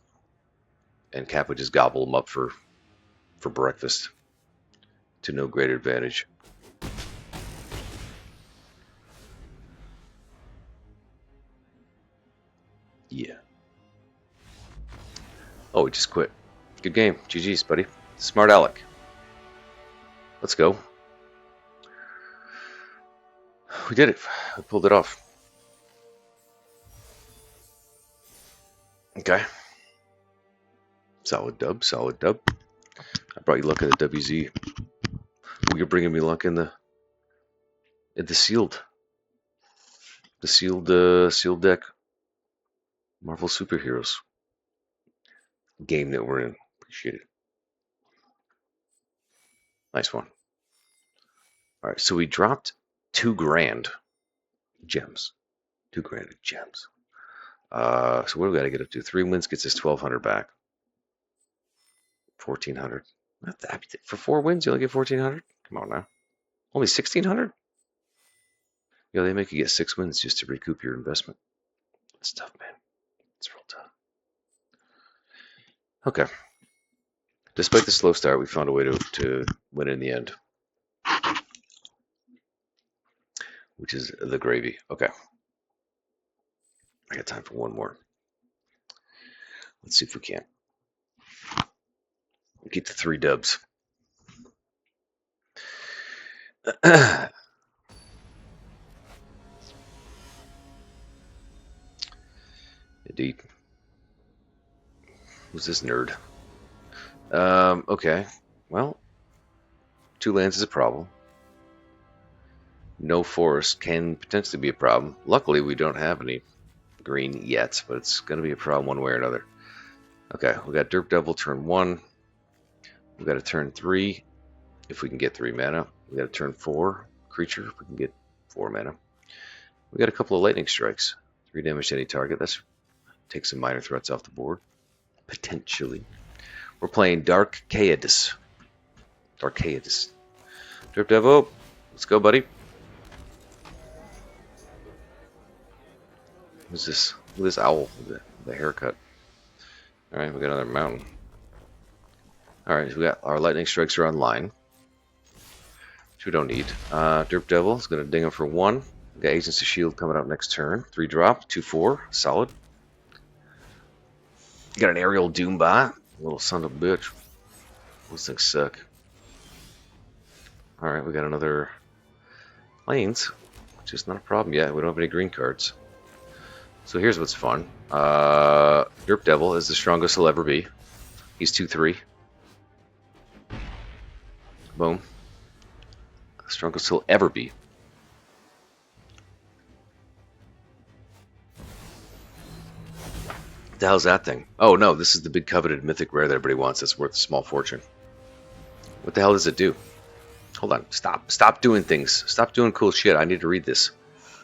and Cap would just gobble them up for breakfast to no great advantage. Yeah. Oh, he just quit. Good game. GG's, buddy. Smart Alec. Let's go. We did it. We pulled it off. Okay. Solid dub. Solid dub. I brought you luck in the WZ. You're bringing me luck in the sealed. The sealed deck. Marvel Superheroes game that we're in. Appreciate it. Nice one. All right, so we dropped $2,000 gems. $2,000 gems. So what do we got to get up to? 3 wins gets us 1,200 back. 1,400. Not that for 4 wins, you only get 1,400. Come on now. Only 1,600. Yeah, they make you get 6 wins just to recoup your investment. That's tough, man. It's real tough. Okay. Despite the slow start, we found a way to win in the end, which is the gravy. Okay. I got time for one more. Let's see if we can. We'll get to 3 dubs. Indeed. Who's this nerd? Okay. Well, 2 lands is a problem. No forest can potentially be a problem. Luckily, we don't have any green yet, but it's going to be a problem one way or another. Okay, we got Derp Devil turn 1. We got a turn 3 if we can get 3 mana. We got a turn 4 creature if we can get 4 mana. We got a couple of lightning strikes. 3 damage to any target. That's takes some minor threats off the board. Potentially. We're playing Dark Chaos. Dark Chaos. Derp Devil, let's go, buddy. Who's this? Look at this owl with the haircut. Alright, we got another mountain. Alright, so we got our lightning strikes are online, which we don't need. Derp Devil is going to ding him for 1. We got Agents of Shield coming out next turn. 3 drop, 2/4, solid. Got an aerial Doombot, little son of a bitch. Those things suck. Alright, we got another Plains, which is not a problem yet. We don't have any green cards. So here's what's fun. Derp Devil is the strongest he'll ever be. He's 2/3. Boom. Strongest he'll ever be. What the hell's that thing? Oh no, this is the big coveted mythic rare that everybody wants that's worth a small fortune. What the hell does it do? Hold on. Stop doing things. Stop doing cool shit. I need to read this.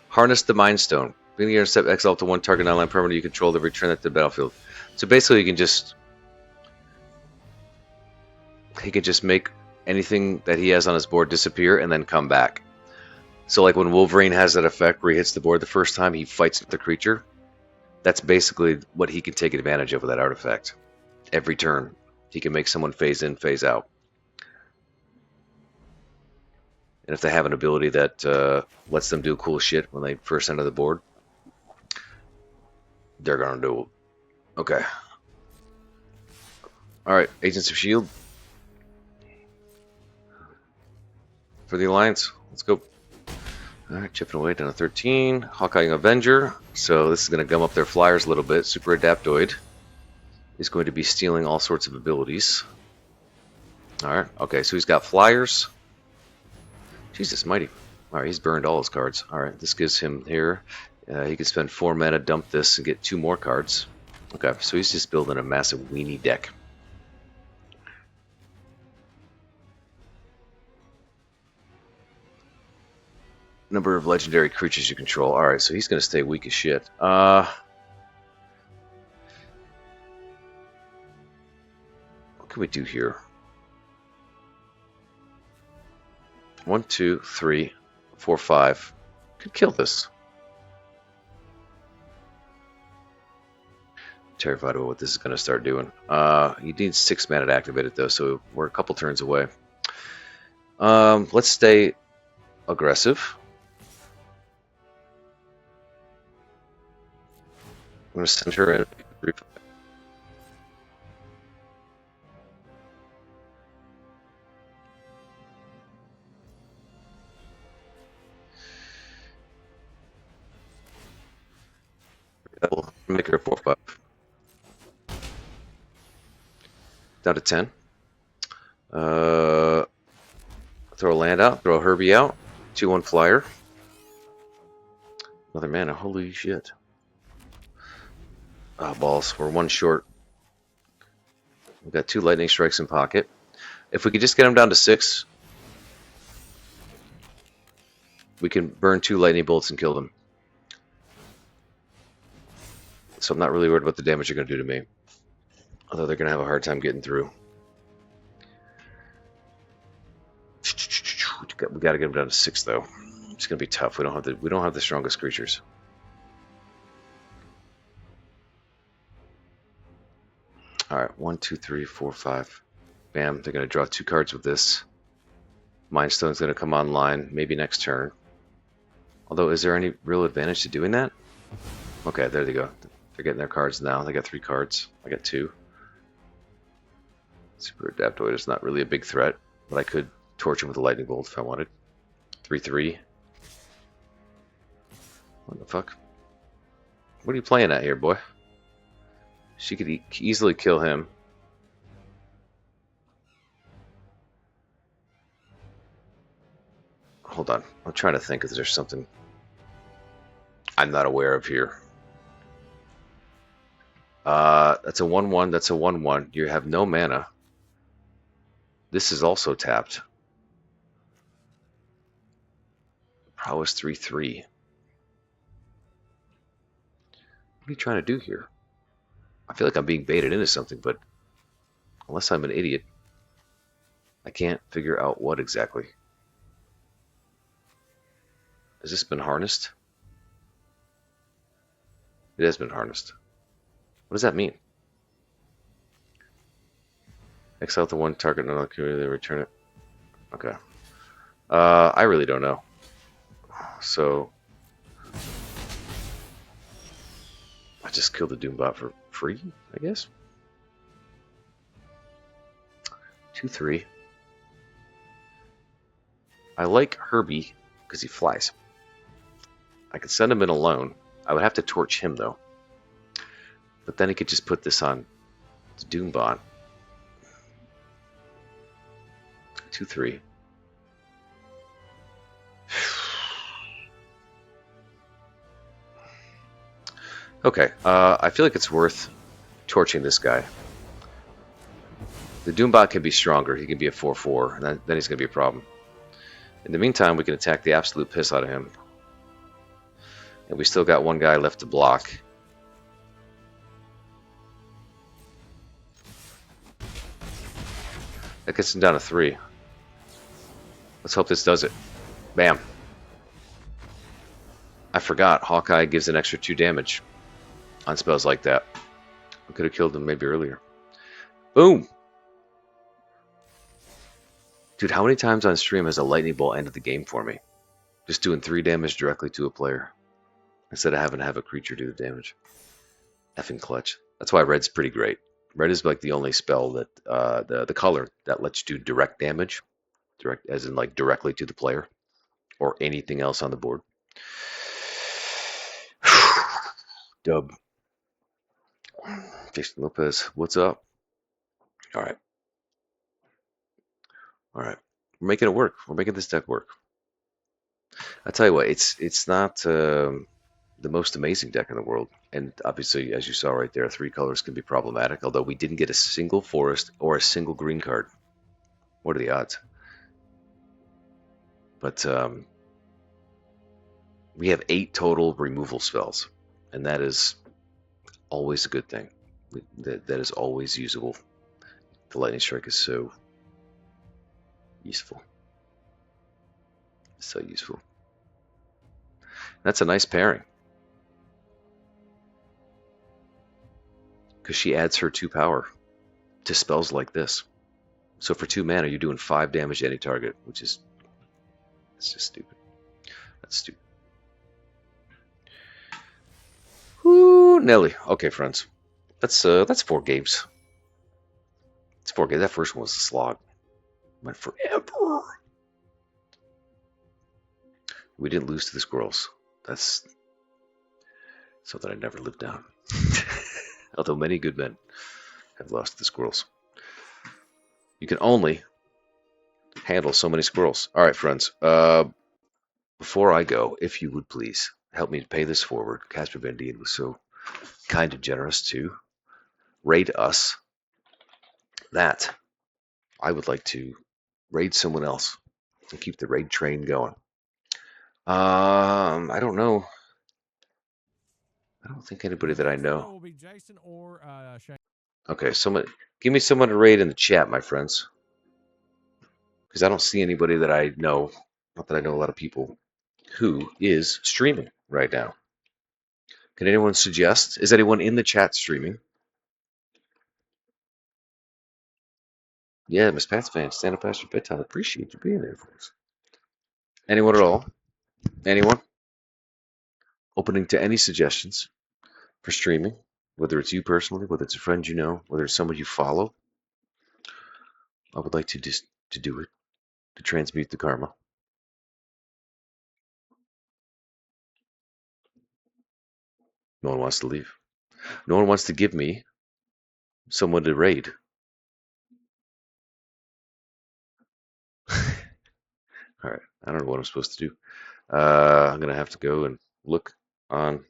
Harness the Mind Stone. Bring the intercept exile to 1 target non-land permanent you control, return it to the battlefield. So basically you can just make anything that he has on his board disappear and then come back. So like when Wolverine has that effect where he hits the board the first time, he fights the creature. That's basically what he can take advantage of with that artifact. Every turn, he can make someone phase in, phase out. And if they have an ability that lets them do cool shit when they first enter the board, they're gonna do it. Okay. Alright, Agents of Shield. For the Alliance. Let's go. Alright, chipping away down to 13. Hawkeye Avenger. So this is going to gum up their flyers a little bit. Super Adaptoid is going to be stealing all sorts of abilities. Alright, okay, so he's got flyers. Jesus mighty. Alright, he's burned all his cards. Alright, this gives him here. He can spend 4 mana, dump this, and get 2 more cards. Okay, so he's just building a massive weenie deck. Number of legendary creatures you control. Alright, so he's going to stay weak as shit. What can we do here? 1, 2, 3, 4, 5. Could kill this. terrified of what this is going to start doing. You need 6 mana to activate it, though, so we're a couple turns away. Let's stay aggressive. I'm going to send her in. We'll make her a 4/5. Down to 10. Throw a land out. Throw a Herbie out. 2/1 flyer. Another mana. Holy shit. Oh, balls. We're 1 short. We've got 2 lightning strikes in pocket. If we could just get them down to 6, we can burn 2 lightning bolts and kill them. So I'm not really worried about the damage they're going to do to me. Although they're going to have a hard time getting through. We got to get them down to 6, though. It's going to be tough. We don't have the strongest creatures. All right, 1, 2, 3, 4, 5. Bam! They're going to draw 2 cards with this. Mind Stone's going to come online maybe next turn. Although, is there any real advantage to doing that? Okay, there they go. They're getting their cards now. They got 3 cards. I got 2. Super Adaptoid is not really a big threat, but I could torch him with a lightning bolt if I wanted. 3/3. What the fuck? What are you playing at here, boy? She could easily kill him. Hold on. I'm trying to think if there's something I'm not aware of here. That's a 1/1. That's a 1/1. You have no mana. This is also tapped. Prowess 3/3. What are you trying to do here? I feel like I'm being baited into something, but unless I'm an idiot, I can't figure out what exactly. Has this been harnessed? It has been harnessed. What does that mean? Exile the 1 target, not accumulated, return it. Okay. I really don't know. So I just killed the Doombot for free, I guess. 2/3. I like Herbie because he flies. I could send him in alone. I would have to torch him though. But then he could just put this on the Doombot. 2/3. Okay, I feel like it's worth torching this guy. The Doombot can be stronger. He can be a 4/4, and then he's going to be a problem. In the meantime, we can attack the absolute piss out of him. And we still got 1 guy left to block. That gets him down to 3. Let's hope this does it. Bam. I forgot. Hawkeye gives an extra 2 damage on spells like that. I could have killed him maybe earlier. Boom! Dude, how many times on stream has a lightning bolt ended the game for me? Just doing 3 damage directly to a player. Instead of having to have a creature do the damage. Effing clutch. That's why red's pretty great. Red is like the only spell that, the color that lets you do direct damage. Direct, as in like directly to the player. Or anything else on the board. Dub. Jason Lopez, what's up? Alright. Alright. We're making it work. We're making this deck work. I tell you what, it's not the most amazing deck in the world. And obviously, as you saw right there, 3 colors can be problematic. Although we didn't get a single forest or a single green card. What are the odds? But we have 8 total removal spells. And that is always a good thing. That is always usable. The Lightning Strike is so useful. So useful. That's a nice pairing. because she adds her 2 power to spells like this. So for 2 mana, you're doing 5 damage to any target, which is it's just stupid. That's stupid. Ooh, Nelly. Okay, friends. That's 4 games. It's 4 games. That first one was a slog. Went forever. We didn't lose to the squirrels. That's something I never lived down. Although many good men have lost to the squirrels. You can only handle so many squirrels. All right, friends. Before I go, if you would please help me to pay this forward. Casper Van Dien was so kind and generous to raid us that I would like to raid someone else and keep the raid train going. I don't know. I don't think anybody that I know. Will be Jason or Shane. Okay, give me someone to raid in the chat, my friends, because I don't see anybody that I know. Not that I know a lot of people who is streaming right now. Can anyone suggest? Is anyone in the chat streaming? Yeah, Miss Pat's fan, stand up past your bedtime. Appreciate you being there, folks. Anyone at all? Anyone? Opening to any suggestions for streaming, whether it's you personally, whether it's a friend you know, whether it's someone you follow. I would like to do it, to transmute the karma. No one wants to leave. No one wants to give me someone to raid. All right, I don't know what I'm supposed to do. I'm gonna have to go and look on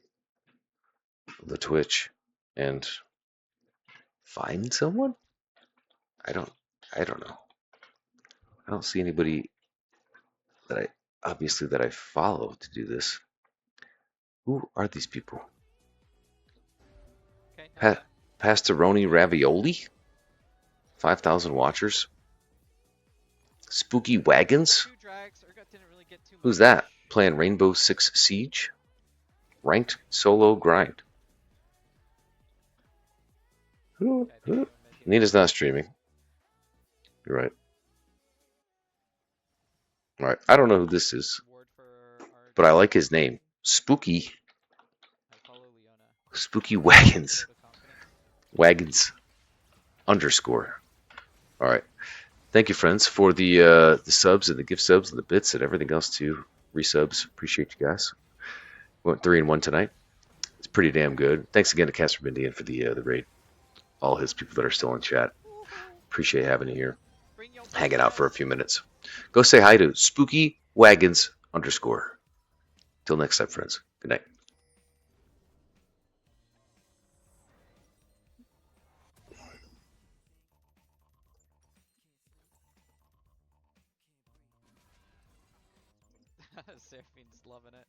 the Twitch and find someone. I don't know. I don't see anybody that I follow to do this. Who are these people? Okay, Pastoroni Ravioli? 5,000 watchers? Spooky Wagons? really Who's that? Playing Rainbow Six Siege? Ranked solo grind. Nina's not streaming. You're right. All right. I don't know who this is, but I like his name. Spooky Wagons. Wagons underscore. All right. Thank you, friends, for the subs and the gift subs and the bits and everything else too. Resubs. Appreciate you guys. Went 3-1 tonight. It's pretty damn good. Thanks again to Casper Bindian for the raid. All his people that are still in chat. Appreciate having you here. Hanging out for a few minutes. Go say hi to Spooky Wagons underscore. Till next time, friends. Good night. Seraphine's loving it.